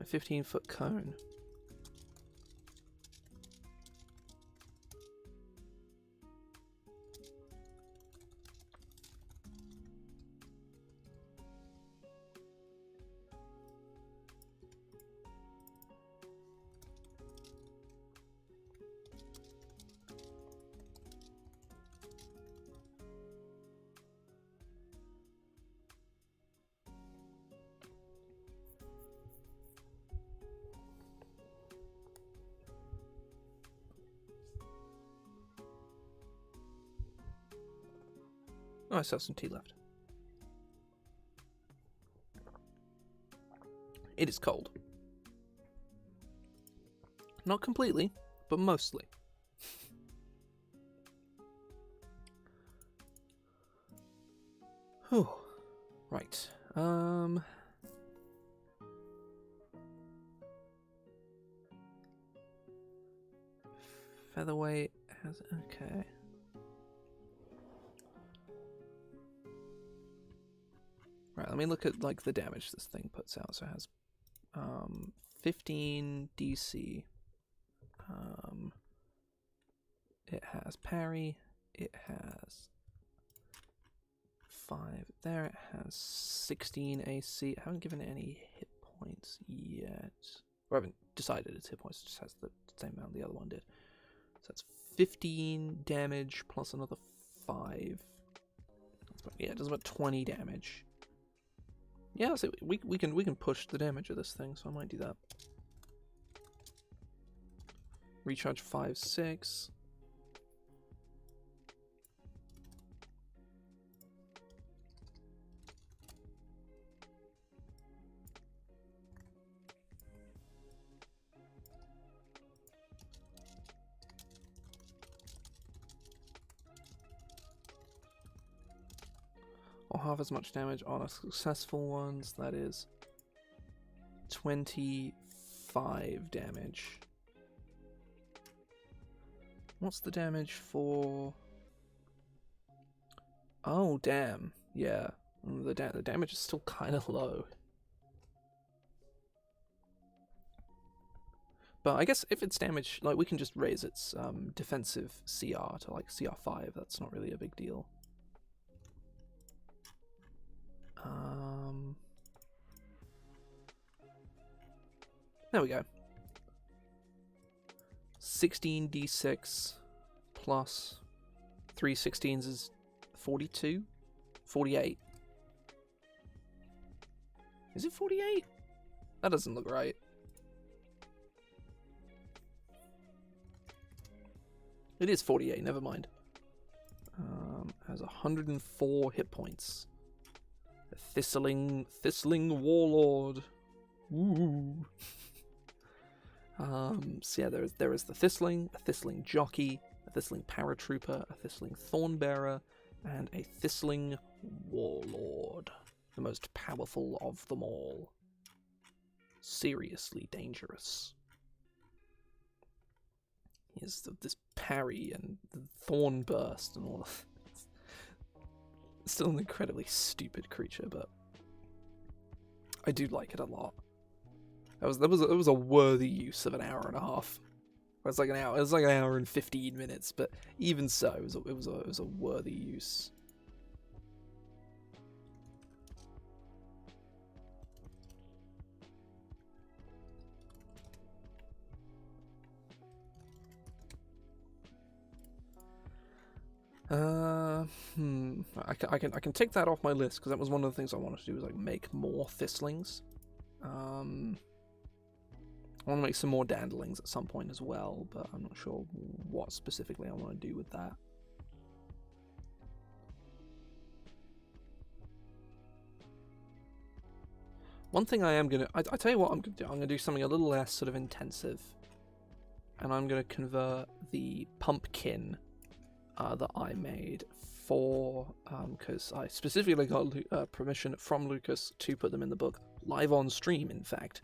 A 15-foot cone. Oh, I still have some tea left. It is cold. Not completely, but mostly. Whew. Right. Featherweight has... Okay. Right, let me look at like the damage this thing puts out. So it has 15 DC. It has parry. It has 5 there. It has 16 AC. I haven't given it any hit points yet. Or I haven't decided its hit points. It just has the same amount the other one did. So that's 15 damage plus another 5. Yeah, it does about 20 damage. Yeah, so we can push the damage of this thing, so I might do that. Recharge 5, 6. Or half as much damage on a successful ones. That is 25 damage. What's the damage for... Oh, damn. Yeah. The damage is still kind of low. But I guess if it's damage, like, we can just raise its defensive CR to, like, CR5. That's not really a big deal. There we go. 16d6 plus 3 16s is 42? 48. Is it 48? That doesn't look right. It is 48, never mind. Has 104 hit points. A Thistling Warlord. Woo. So yeah, there is the Thistling, a Thistling Jockey, a Thistling Paratrooper, a Thistling Thornbearer, and a Thistling Warlord. The most powerful of them all. Seriously dangerous. He has this parry and the Thorn Burst and all of Still an incredibly stupid creature, but I do like it a lot. That was a worthy use of an hour and a half. It was like an hour. It was like an hour and 15 minutes, but even so, it was a worthy use. I can take that off my list because that was one of the things I wanted to do, was like make more Thistlings. I want to make some more Dandlings at some point as well, but I'm not sure what specifically I want to do with that. One thing I am gonna, I tell you what I'm gonna do. I'm gonna do something a little less sort of intensive, and I'm gonna convert the pumpkin that I made for, because I specifically got permission from Lucas to put them in the book live on stream. In fact,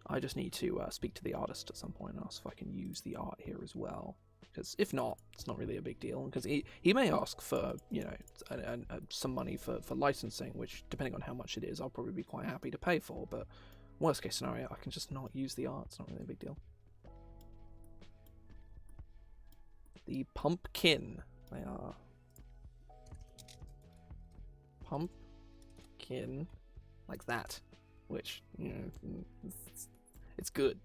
I just need to speak to the artist at some point and ask if I can use the art here as well. Because if not, it's not really a big deal. Because he may ask for, you know, some money for licensing, which, depending on how much it is, I'll probably be quite happy to pay for. But worst case scenario, I can just not use the art. It's not really a big deal. The pumpkin. They are pumpkin, like that. Which, you know, it's good.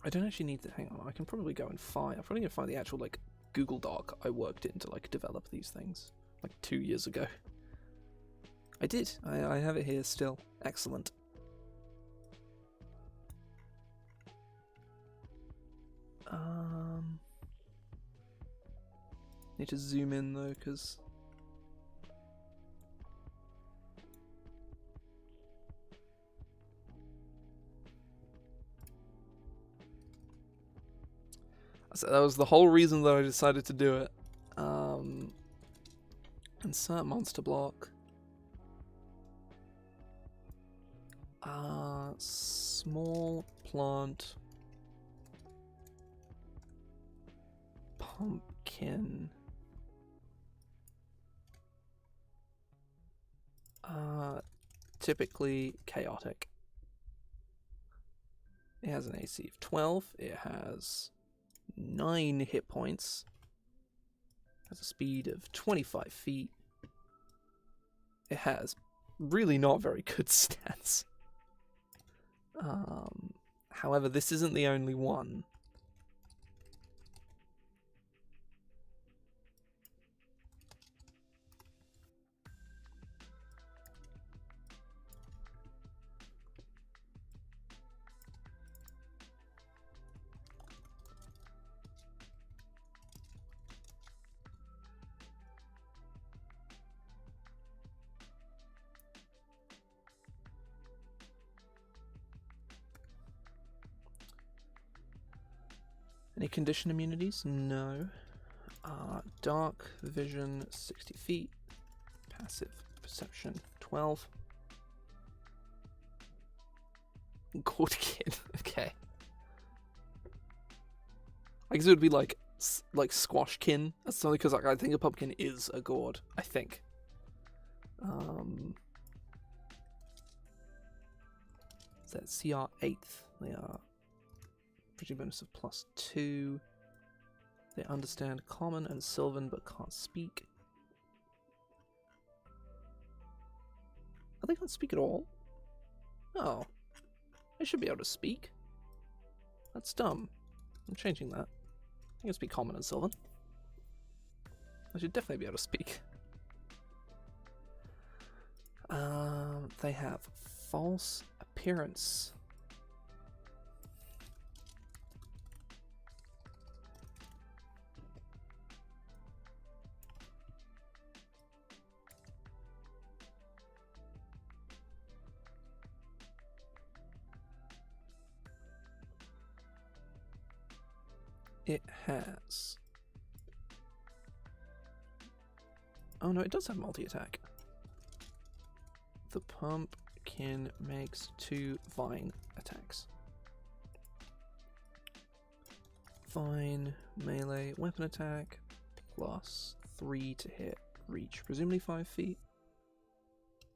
I don't actually need to, hang on, I can probably go and find, I'm probably going to find the actual, like, Google Doc I worked in to, like, develop these things, like, 2 years ago. I did, I have it here still. Excellent. Need to zoom in though, because so that was the whole reason that I decided to do it. Insert monster block. Small plant. Pumpkin. Typically chaotic. It has an AC of 12. It has 9 hit points. Has a speed of 25 feet. It has really not very good stats. However, this isn't the only one. Any condition immunities? No. Dark vision, 60 feet. Passive perception, 12. Gourdkin, okay. I guess it would be like Squashkin. That's only because I think a pumpkin is a gourd, I think. Is that CR 8th? They are pretty bonus of +2. They understand Common and Sylvan but can't speak. Oh, they can't speak at all? Oh. They should be able to speak. That's dumb. I'm changing that. I can speak Common and Sylvan. I should definitely be able to speak. They have false appearance. It has... Oh no, it does have multi-attack. The pumpkin makes 2 vine attacks. Vine, melee, weapon attack, +3 to hit, reach, presumably 5 feet.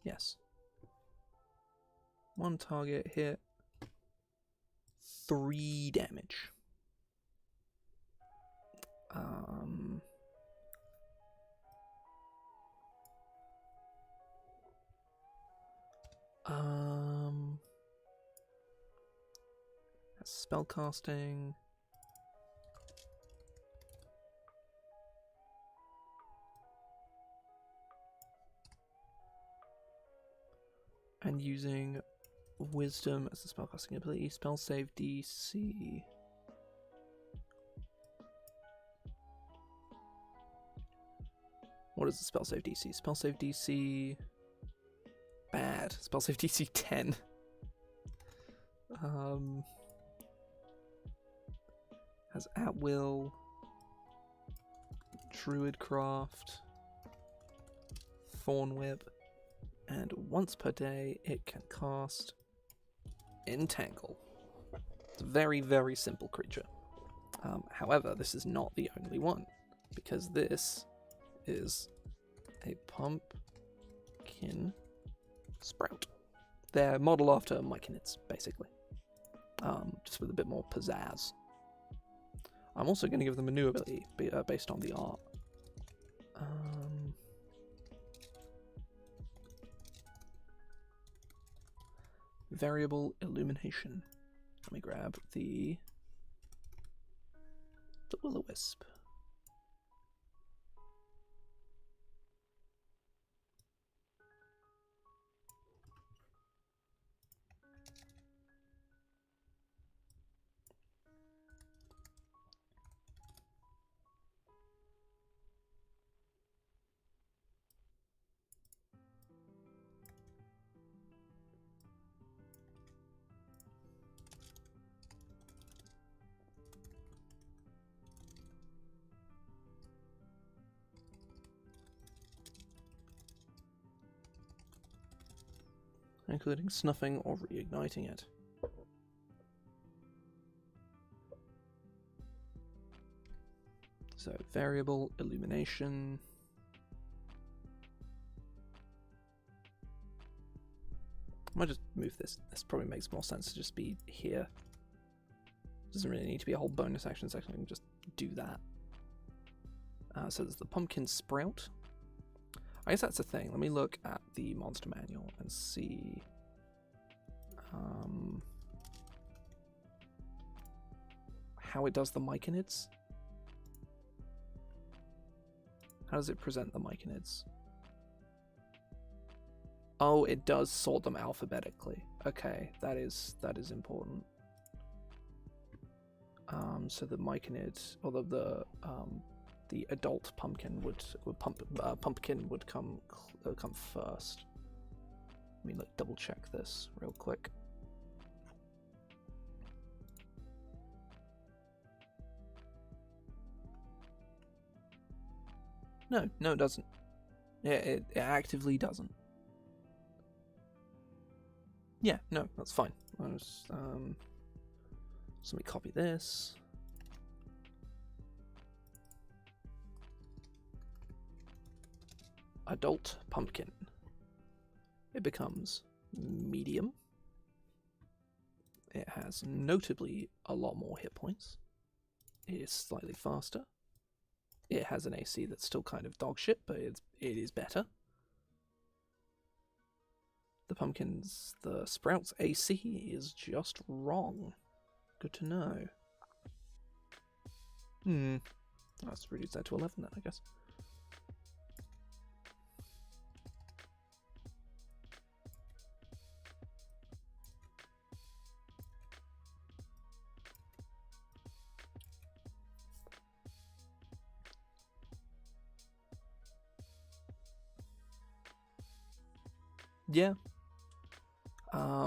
Yes. 1 target hit, 3 damage. Spellcasting. And using Wisdom as a spellcasting ability. Spell save DC. What is the spell save DC? Spell save DC... Bad. Spell save DC 10. Has at will, Druidcraft, Thorn Whip, and once per day it can cast Entangle. It's a very, very simple creature. However, this is not the only one, because this is a pumpkin sprout. They're modeled after myconids, basically. Just with a bit more pizzazz. I'm also going to give them a new ability based on the art. Variable illumination. Let me grab the will-o-wisp. including snuffing or reigniting it. So variable illumination. I might just move this. This probably makes more sense to just be here. Doesn't really need to be a whole bonus action section. I can just do that. So there's the pumpkin sprout. I guess that's the thing. Let me look at the monster manual and see. How it does the myconids. How does it present the myconids? Oh, it does sort them alphabetically. Okay, that is important. So the myconid, or the adult pumpkin pumpkin would come first. Let me double check this real quick. No, it doesn't. Yeah, it actively doesn't. Yeah, no, that's fine. So let me copy this. Adult pumpkin. It becomes medium. It has notably a lot more hit points. It is slightly faster. It has an AC that's still kind of dog shit, but it is better. The Sprout's AC is just wrong. Good to know. Let's reduce that to 11 then, I guess. Yeah.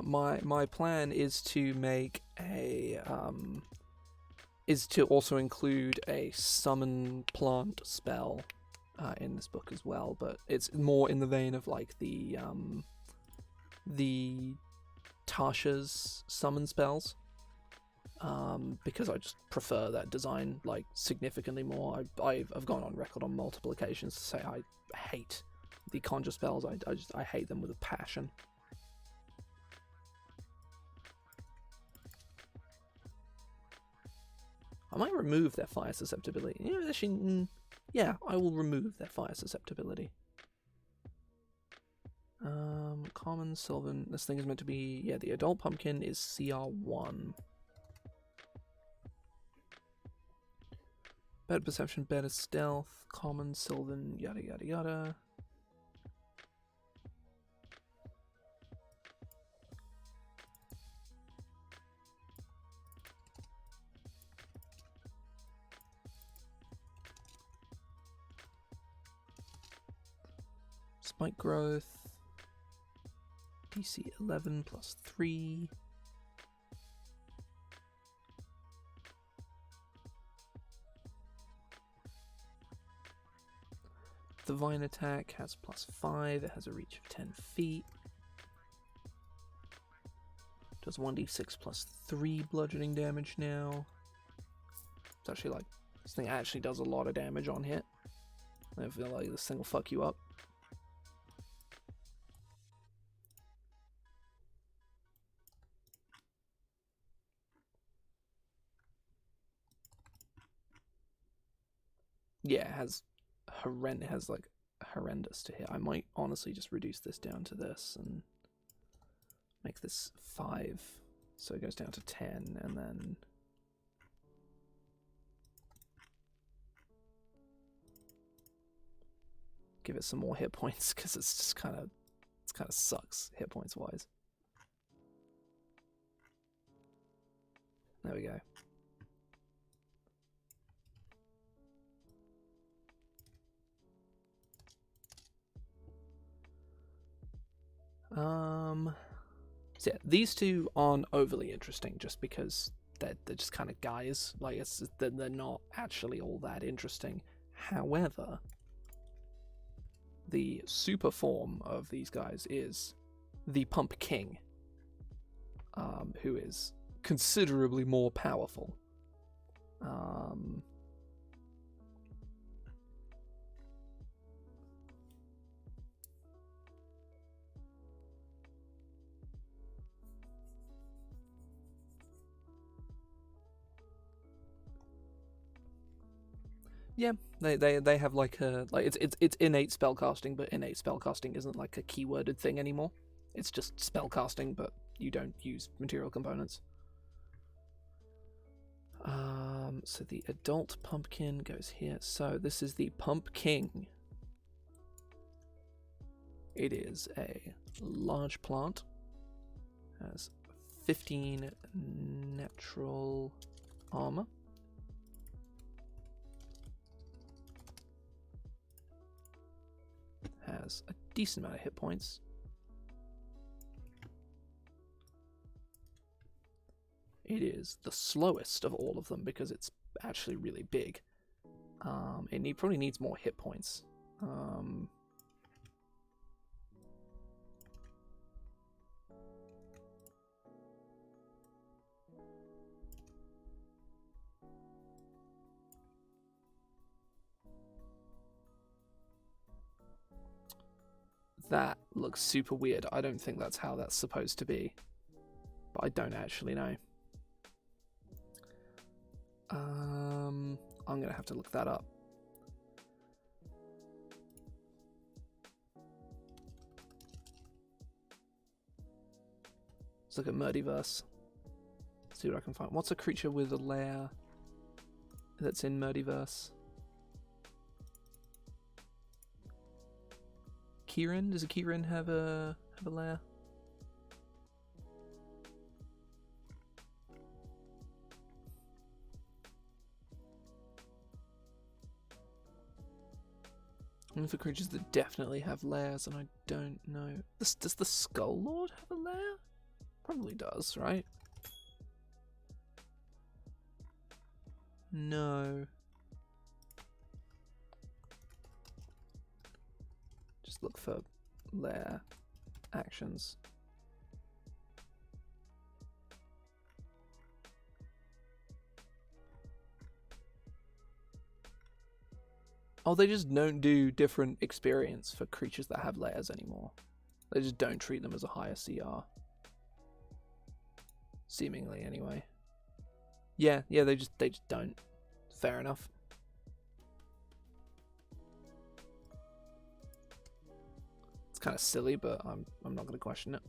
My plan is to make a is to also include a summon plant spell in this book as well, but it's more in the vein of like the Tasha's summon spells, because I just prefer that design like significantly more. I've gone on record on multiple occasions to say I hate the conjure spells. I hate them with a passion. I might remove their fire susceptibility. You know, actually, yeah, I will remove their fire susceptibility. Common, Sylvan. This thing is meant to be, yeah, the adult pumpkin is CR1. Better perception, better stealth, common, Sylvan, yada yada yada. Spike growth, DC 11 plus 3. Divine attack has plus 5, it has a reach of 10 feet. Does 1d6 plus 3 bludgeoning damage now. It's actually like, this thing actually does a lot of damage on hit. I feel like this thing will fuck you up. Yeah, it has like horrendous to hit. I might honestly just reduce this down to this and make this 5, so it goes down to 10, and then give it some more hit points, because it's just kind of sucks hit points wise. There we go. So yeah, these two aren't overly interesting just because they're just kind of guys. Like, they're not actually all that interesting. However, the super form of these guys is the Pump King, who is considerably more powerful. Yeah, they have like a it's innate spellcasting, but innate spellcasting isn't like a keyworded thing anymore. It's just spellcasting, but you don't use material components. So the adult pumpkin goes here. So this is the Pump King. It is a large plant. Has 15 natural armor. Has a decent amount of hit points. It is the slowest of all of them because it's actually really big. It probably needs more hit points. That looks super weird. I don't think that's how that's supposed to be. But I don't actually know. I'm gonna have to look that up. Let's look at Murdyverse. See what I can find. What's a creature with a lair that's in Murdyverse? Kieran? Does a Kieran have a lair? I'm looking for creatures that definitely have lairs, and I don't know. Does the Skull Lord have a lair? Probably does, right? No. Just look for lair actions. Oh, they just don't do different experience for creatures that have lairs anymore. They just don't treat them as a higher CR. Seemingly, anyway. Yeah, they just don't. Fair enough. It's kind of silly, but I'm not going to question it.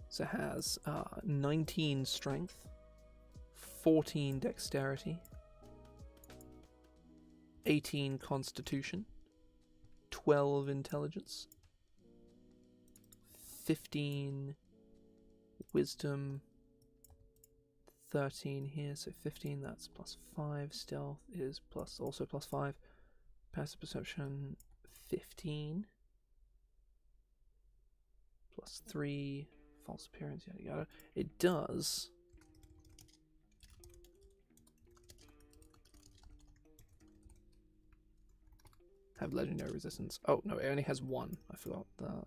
So it has 19 strength, 14 dexterity, 18 constitution, 12 intelligence, 15 wisdom, 13 here, so 15, that's plus 5. Stealth is also plus 5. Passive perception, 15. Plus 3. False appearance, yada yada. It does have legendary resistance. Oh no, it only has 1. I forgot that.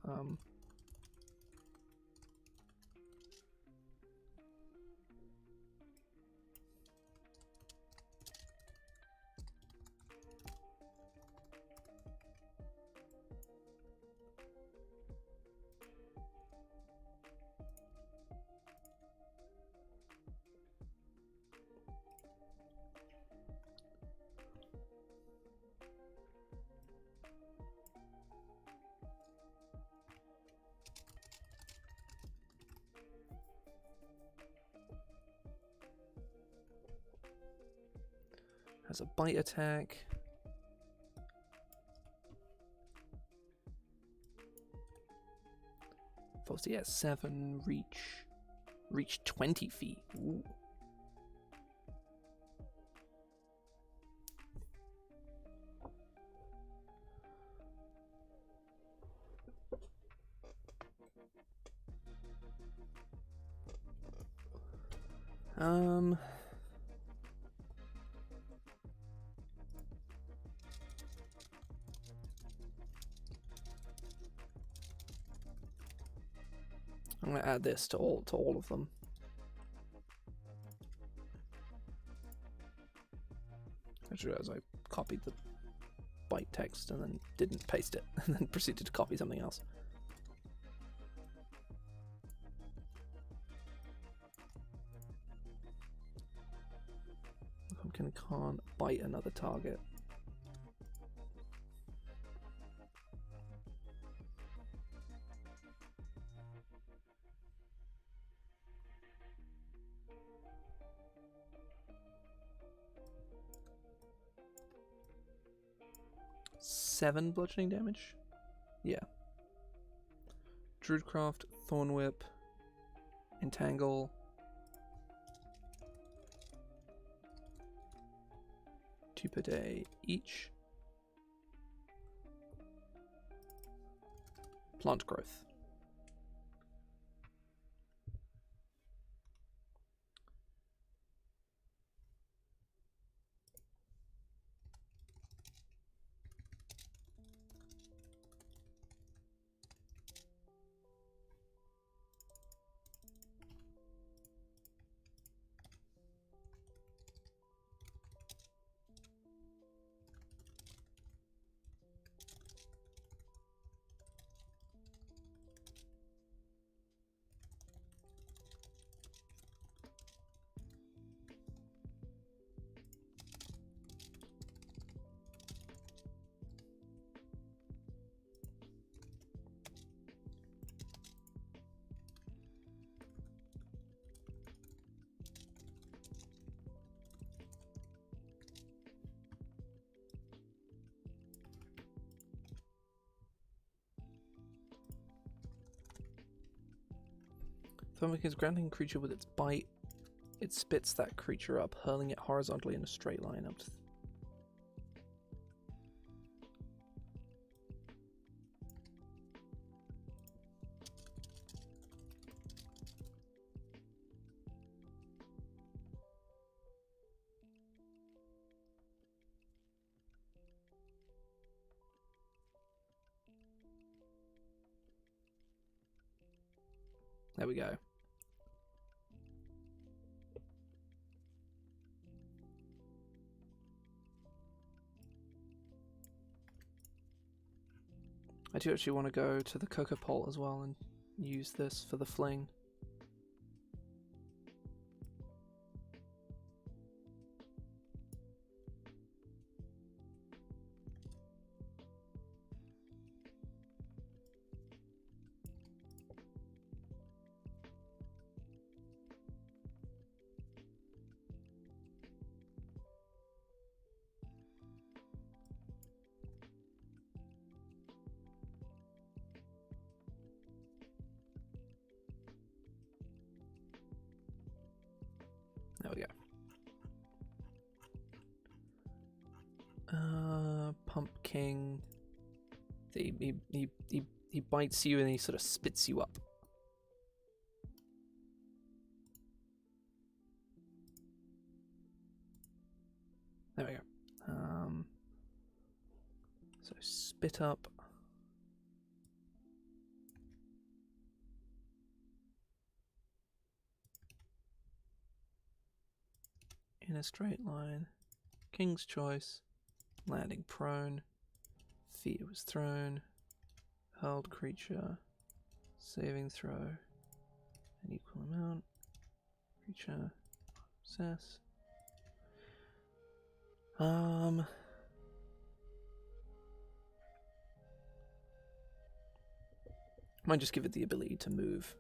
Has a bite attack. Obviously, yeah, 7 reach 20 feet. Ooh. I'm gonna add this to all of them. I just realized I copied the bite text and then didn't paste it, and then proceeded to copy something else. Pumpkin can't bite another target. Seven bludgeoning damage? Yeah. Druidcraft, Thorn Whip, Entangle. 2 per day each. Plant growth. Thornwick is granting a creature with its bite. It spits that creature up, hurling it horizontally in a straight line up to... There we go. I do actually want to go to the Cocoa Pole as well and use this for the fling. There we go. Pumpkin. He bites you and he sort of spits you up. There we go. So spit up. In a straight line. King's choice. Landing prone. Fear was thrown. Hurled creature. Saving throw. An equal amount. Creature. Success. Might just give it the ability to move.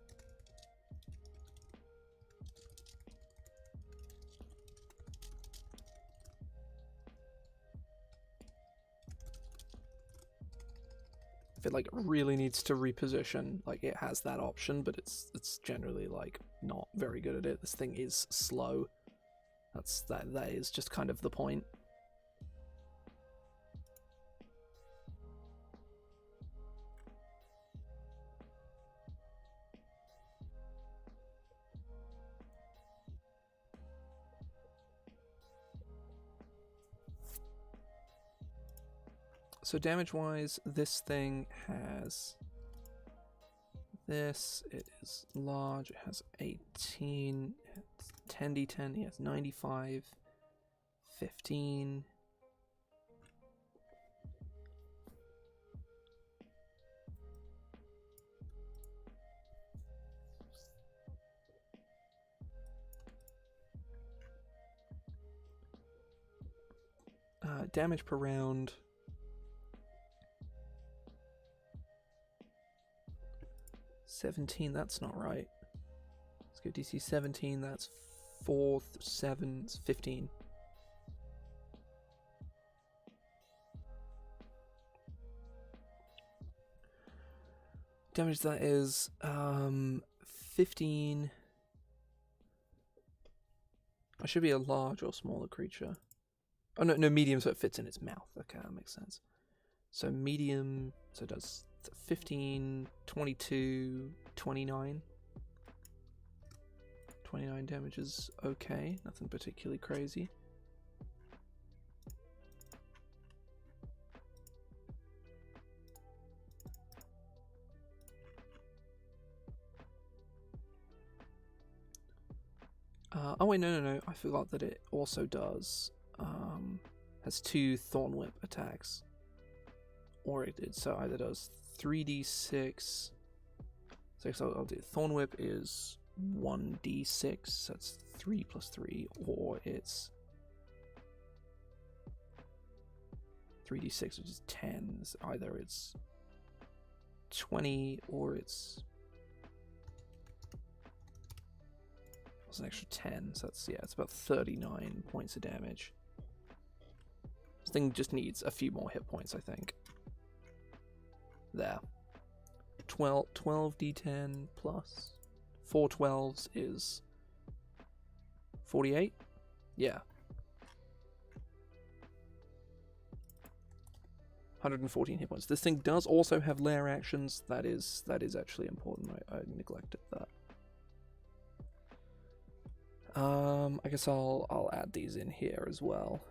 If it like really needs to reposition, like it has that option, but it's generally like not very good at it. This thing is slow. That is just kind of the point. So damage-wise, this thing has this. It is large. It has 18. It's 10d10. He has 95. 15. Damage per round. 17, that's not right. Let's go DC 17, that's 4, 7, 15. Damage that is 15. I should be a large or smaller creature. Oh no, medium, so it fits in its mouth. Okay, that makes sense. So medium, so it does 15, 22, 29. 29 damage is okay, nothing particularly crazy. Oh wait, no, I forgot that it also does, has 2 Thorn Whip attacks. Or so either does 3d6. So I'll do Thorn Whip is 1d6, that's 3 plus 3, or it's 3d6, which is 10. Either it's 20 or it's an extra 10, so that's, yeah, it's about 39 points of damage. This thing just needs a few more hit points, I think. There. 12 d10 plus 4 12s is 48? Yeah. 114 hit points. This thing does also have lair actions. That is actually important. I neglected that. I guess I'll add these in here as well.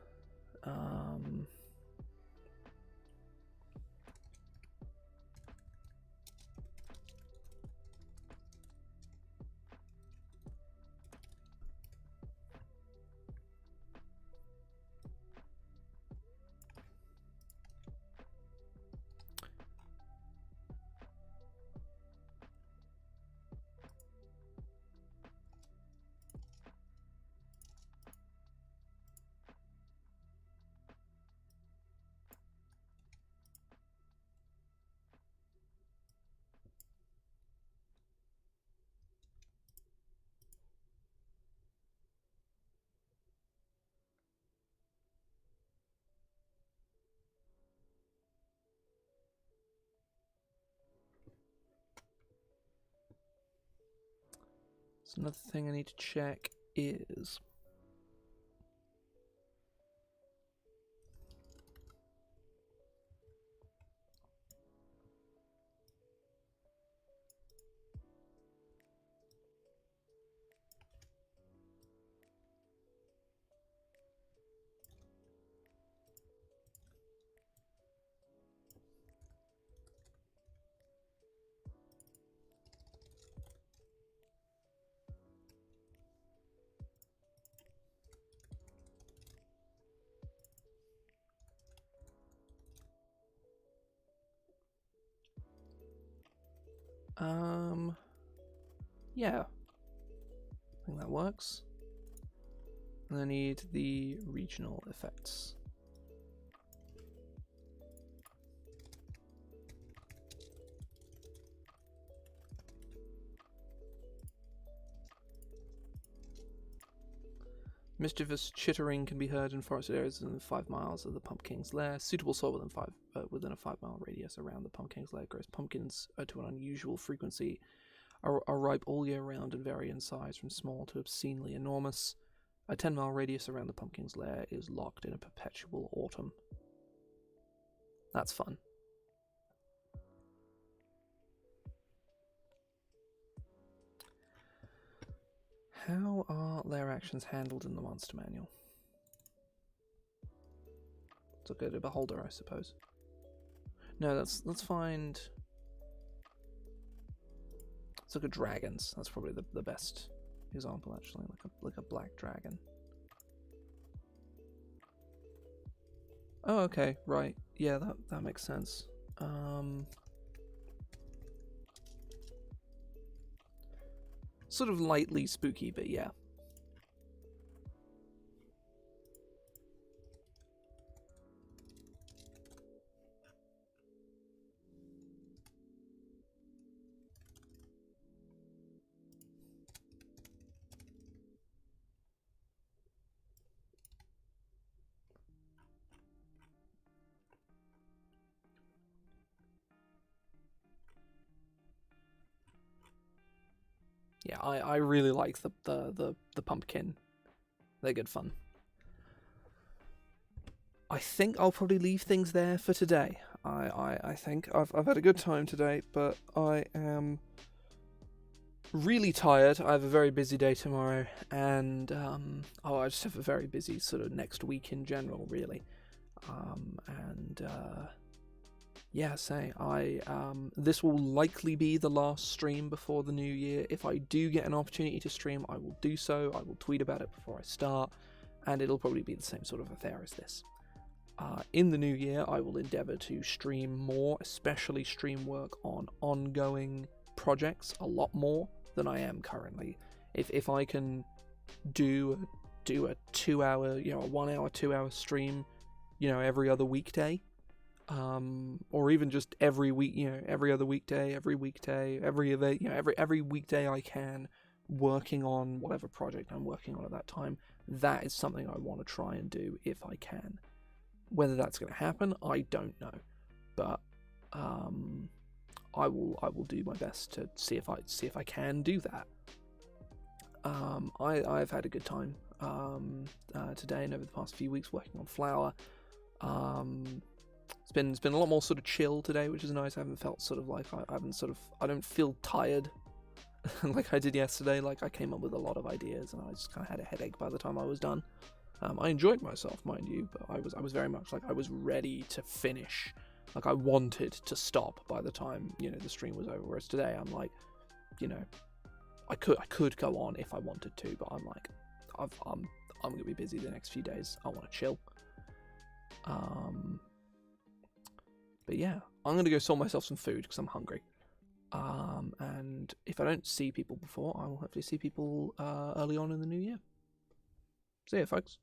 So another thing I need to check is yeah, I think that works. And I need the regional effects. Mischievous chittering can be heard in forested areas within 5 miles of the pumpkin's lair. Suitable soil within a 5-mile radius around the pumpkin's lair grows pumpkins to an unusual frequency, are ripe all year round and vary in size from small to obscenely enormous. A 10-mile radius around the pumpkin's lair is locked in a perpetual autumn. That's fun. How are lair actions handled in the monster manual? Let's look at a beholder, I suppose. No, let's find Let's look at dragons. That's probably the best example, actually, like a black dragon. Oh, okay, right. Yeah, that makes sense. Sort of lightly spooky, but yeah. Yeah, I really like the pumpkin. They're good fun. I think I'll probably leave things there for today. I think I've had a good time today, but I am really tired. I have a very busy day tomorrow, and I just have a very busy sort of next week in general, really. Yeah, this will likely be the last stream before the new year. If I do get an opportunity to stream, I will do so. I will tweet about it before I start, and it'll probably be the same sort of affair as this. In the new year, I will endeavour to stream more, especially stream work on ongoing projects a lot more than I am currently. If I can do a 2 hour, a 1 hour, 2 hour stream, every other weekday, or even just every week, every other weekday, every weekday, every event, every weekday I can, working on whatever project I'm working on at that time. That is something I want to try and do if I can. Whether that's going to happen, I don't know, but I will do my best to see if I can do that. I've had a good time today and over the past few weeks working on flour. It's been a lot more sort of chill today, which is nice. I haven't felt sort of like I don't feel tired like I did yesterday. Like I came up with a lot of ideas and I just kind of had a headache by the time I was done. I enjoyed myself, mind you, but I was very much like I was ready to finish. Like I wanted to stop by the time the stream was over. Whereas today I'm like, I could go on if I wanted to, but I'm like, I'm gonna be busy the next few days. I want to chill. But yeah, I'm gonna go sort myself some food because I'm hungry. And if I don't see people before, I will hopefully see people early on in the new year. See ya, folks.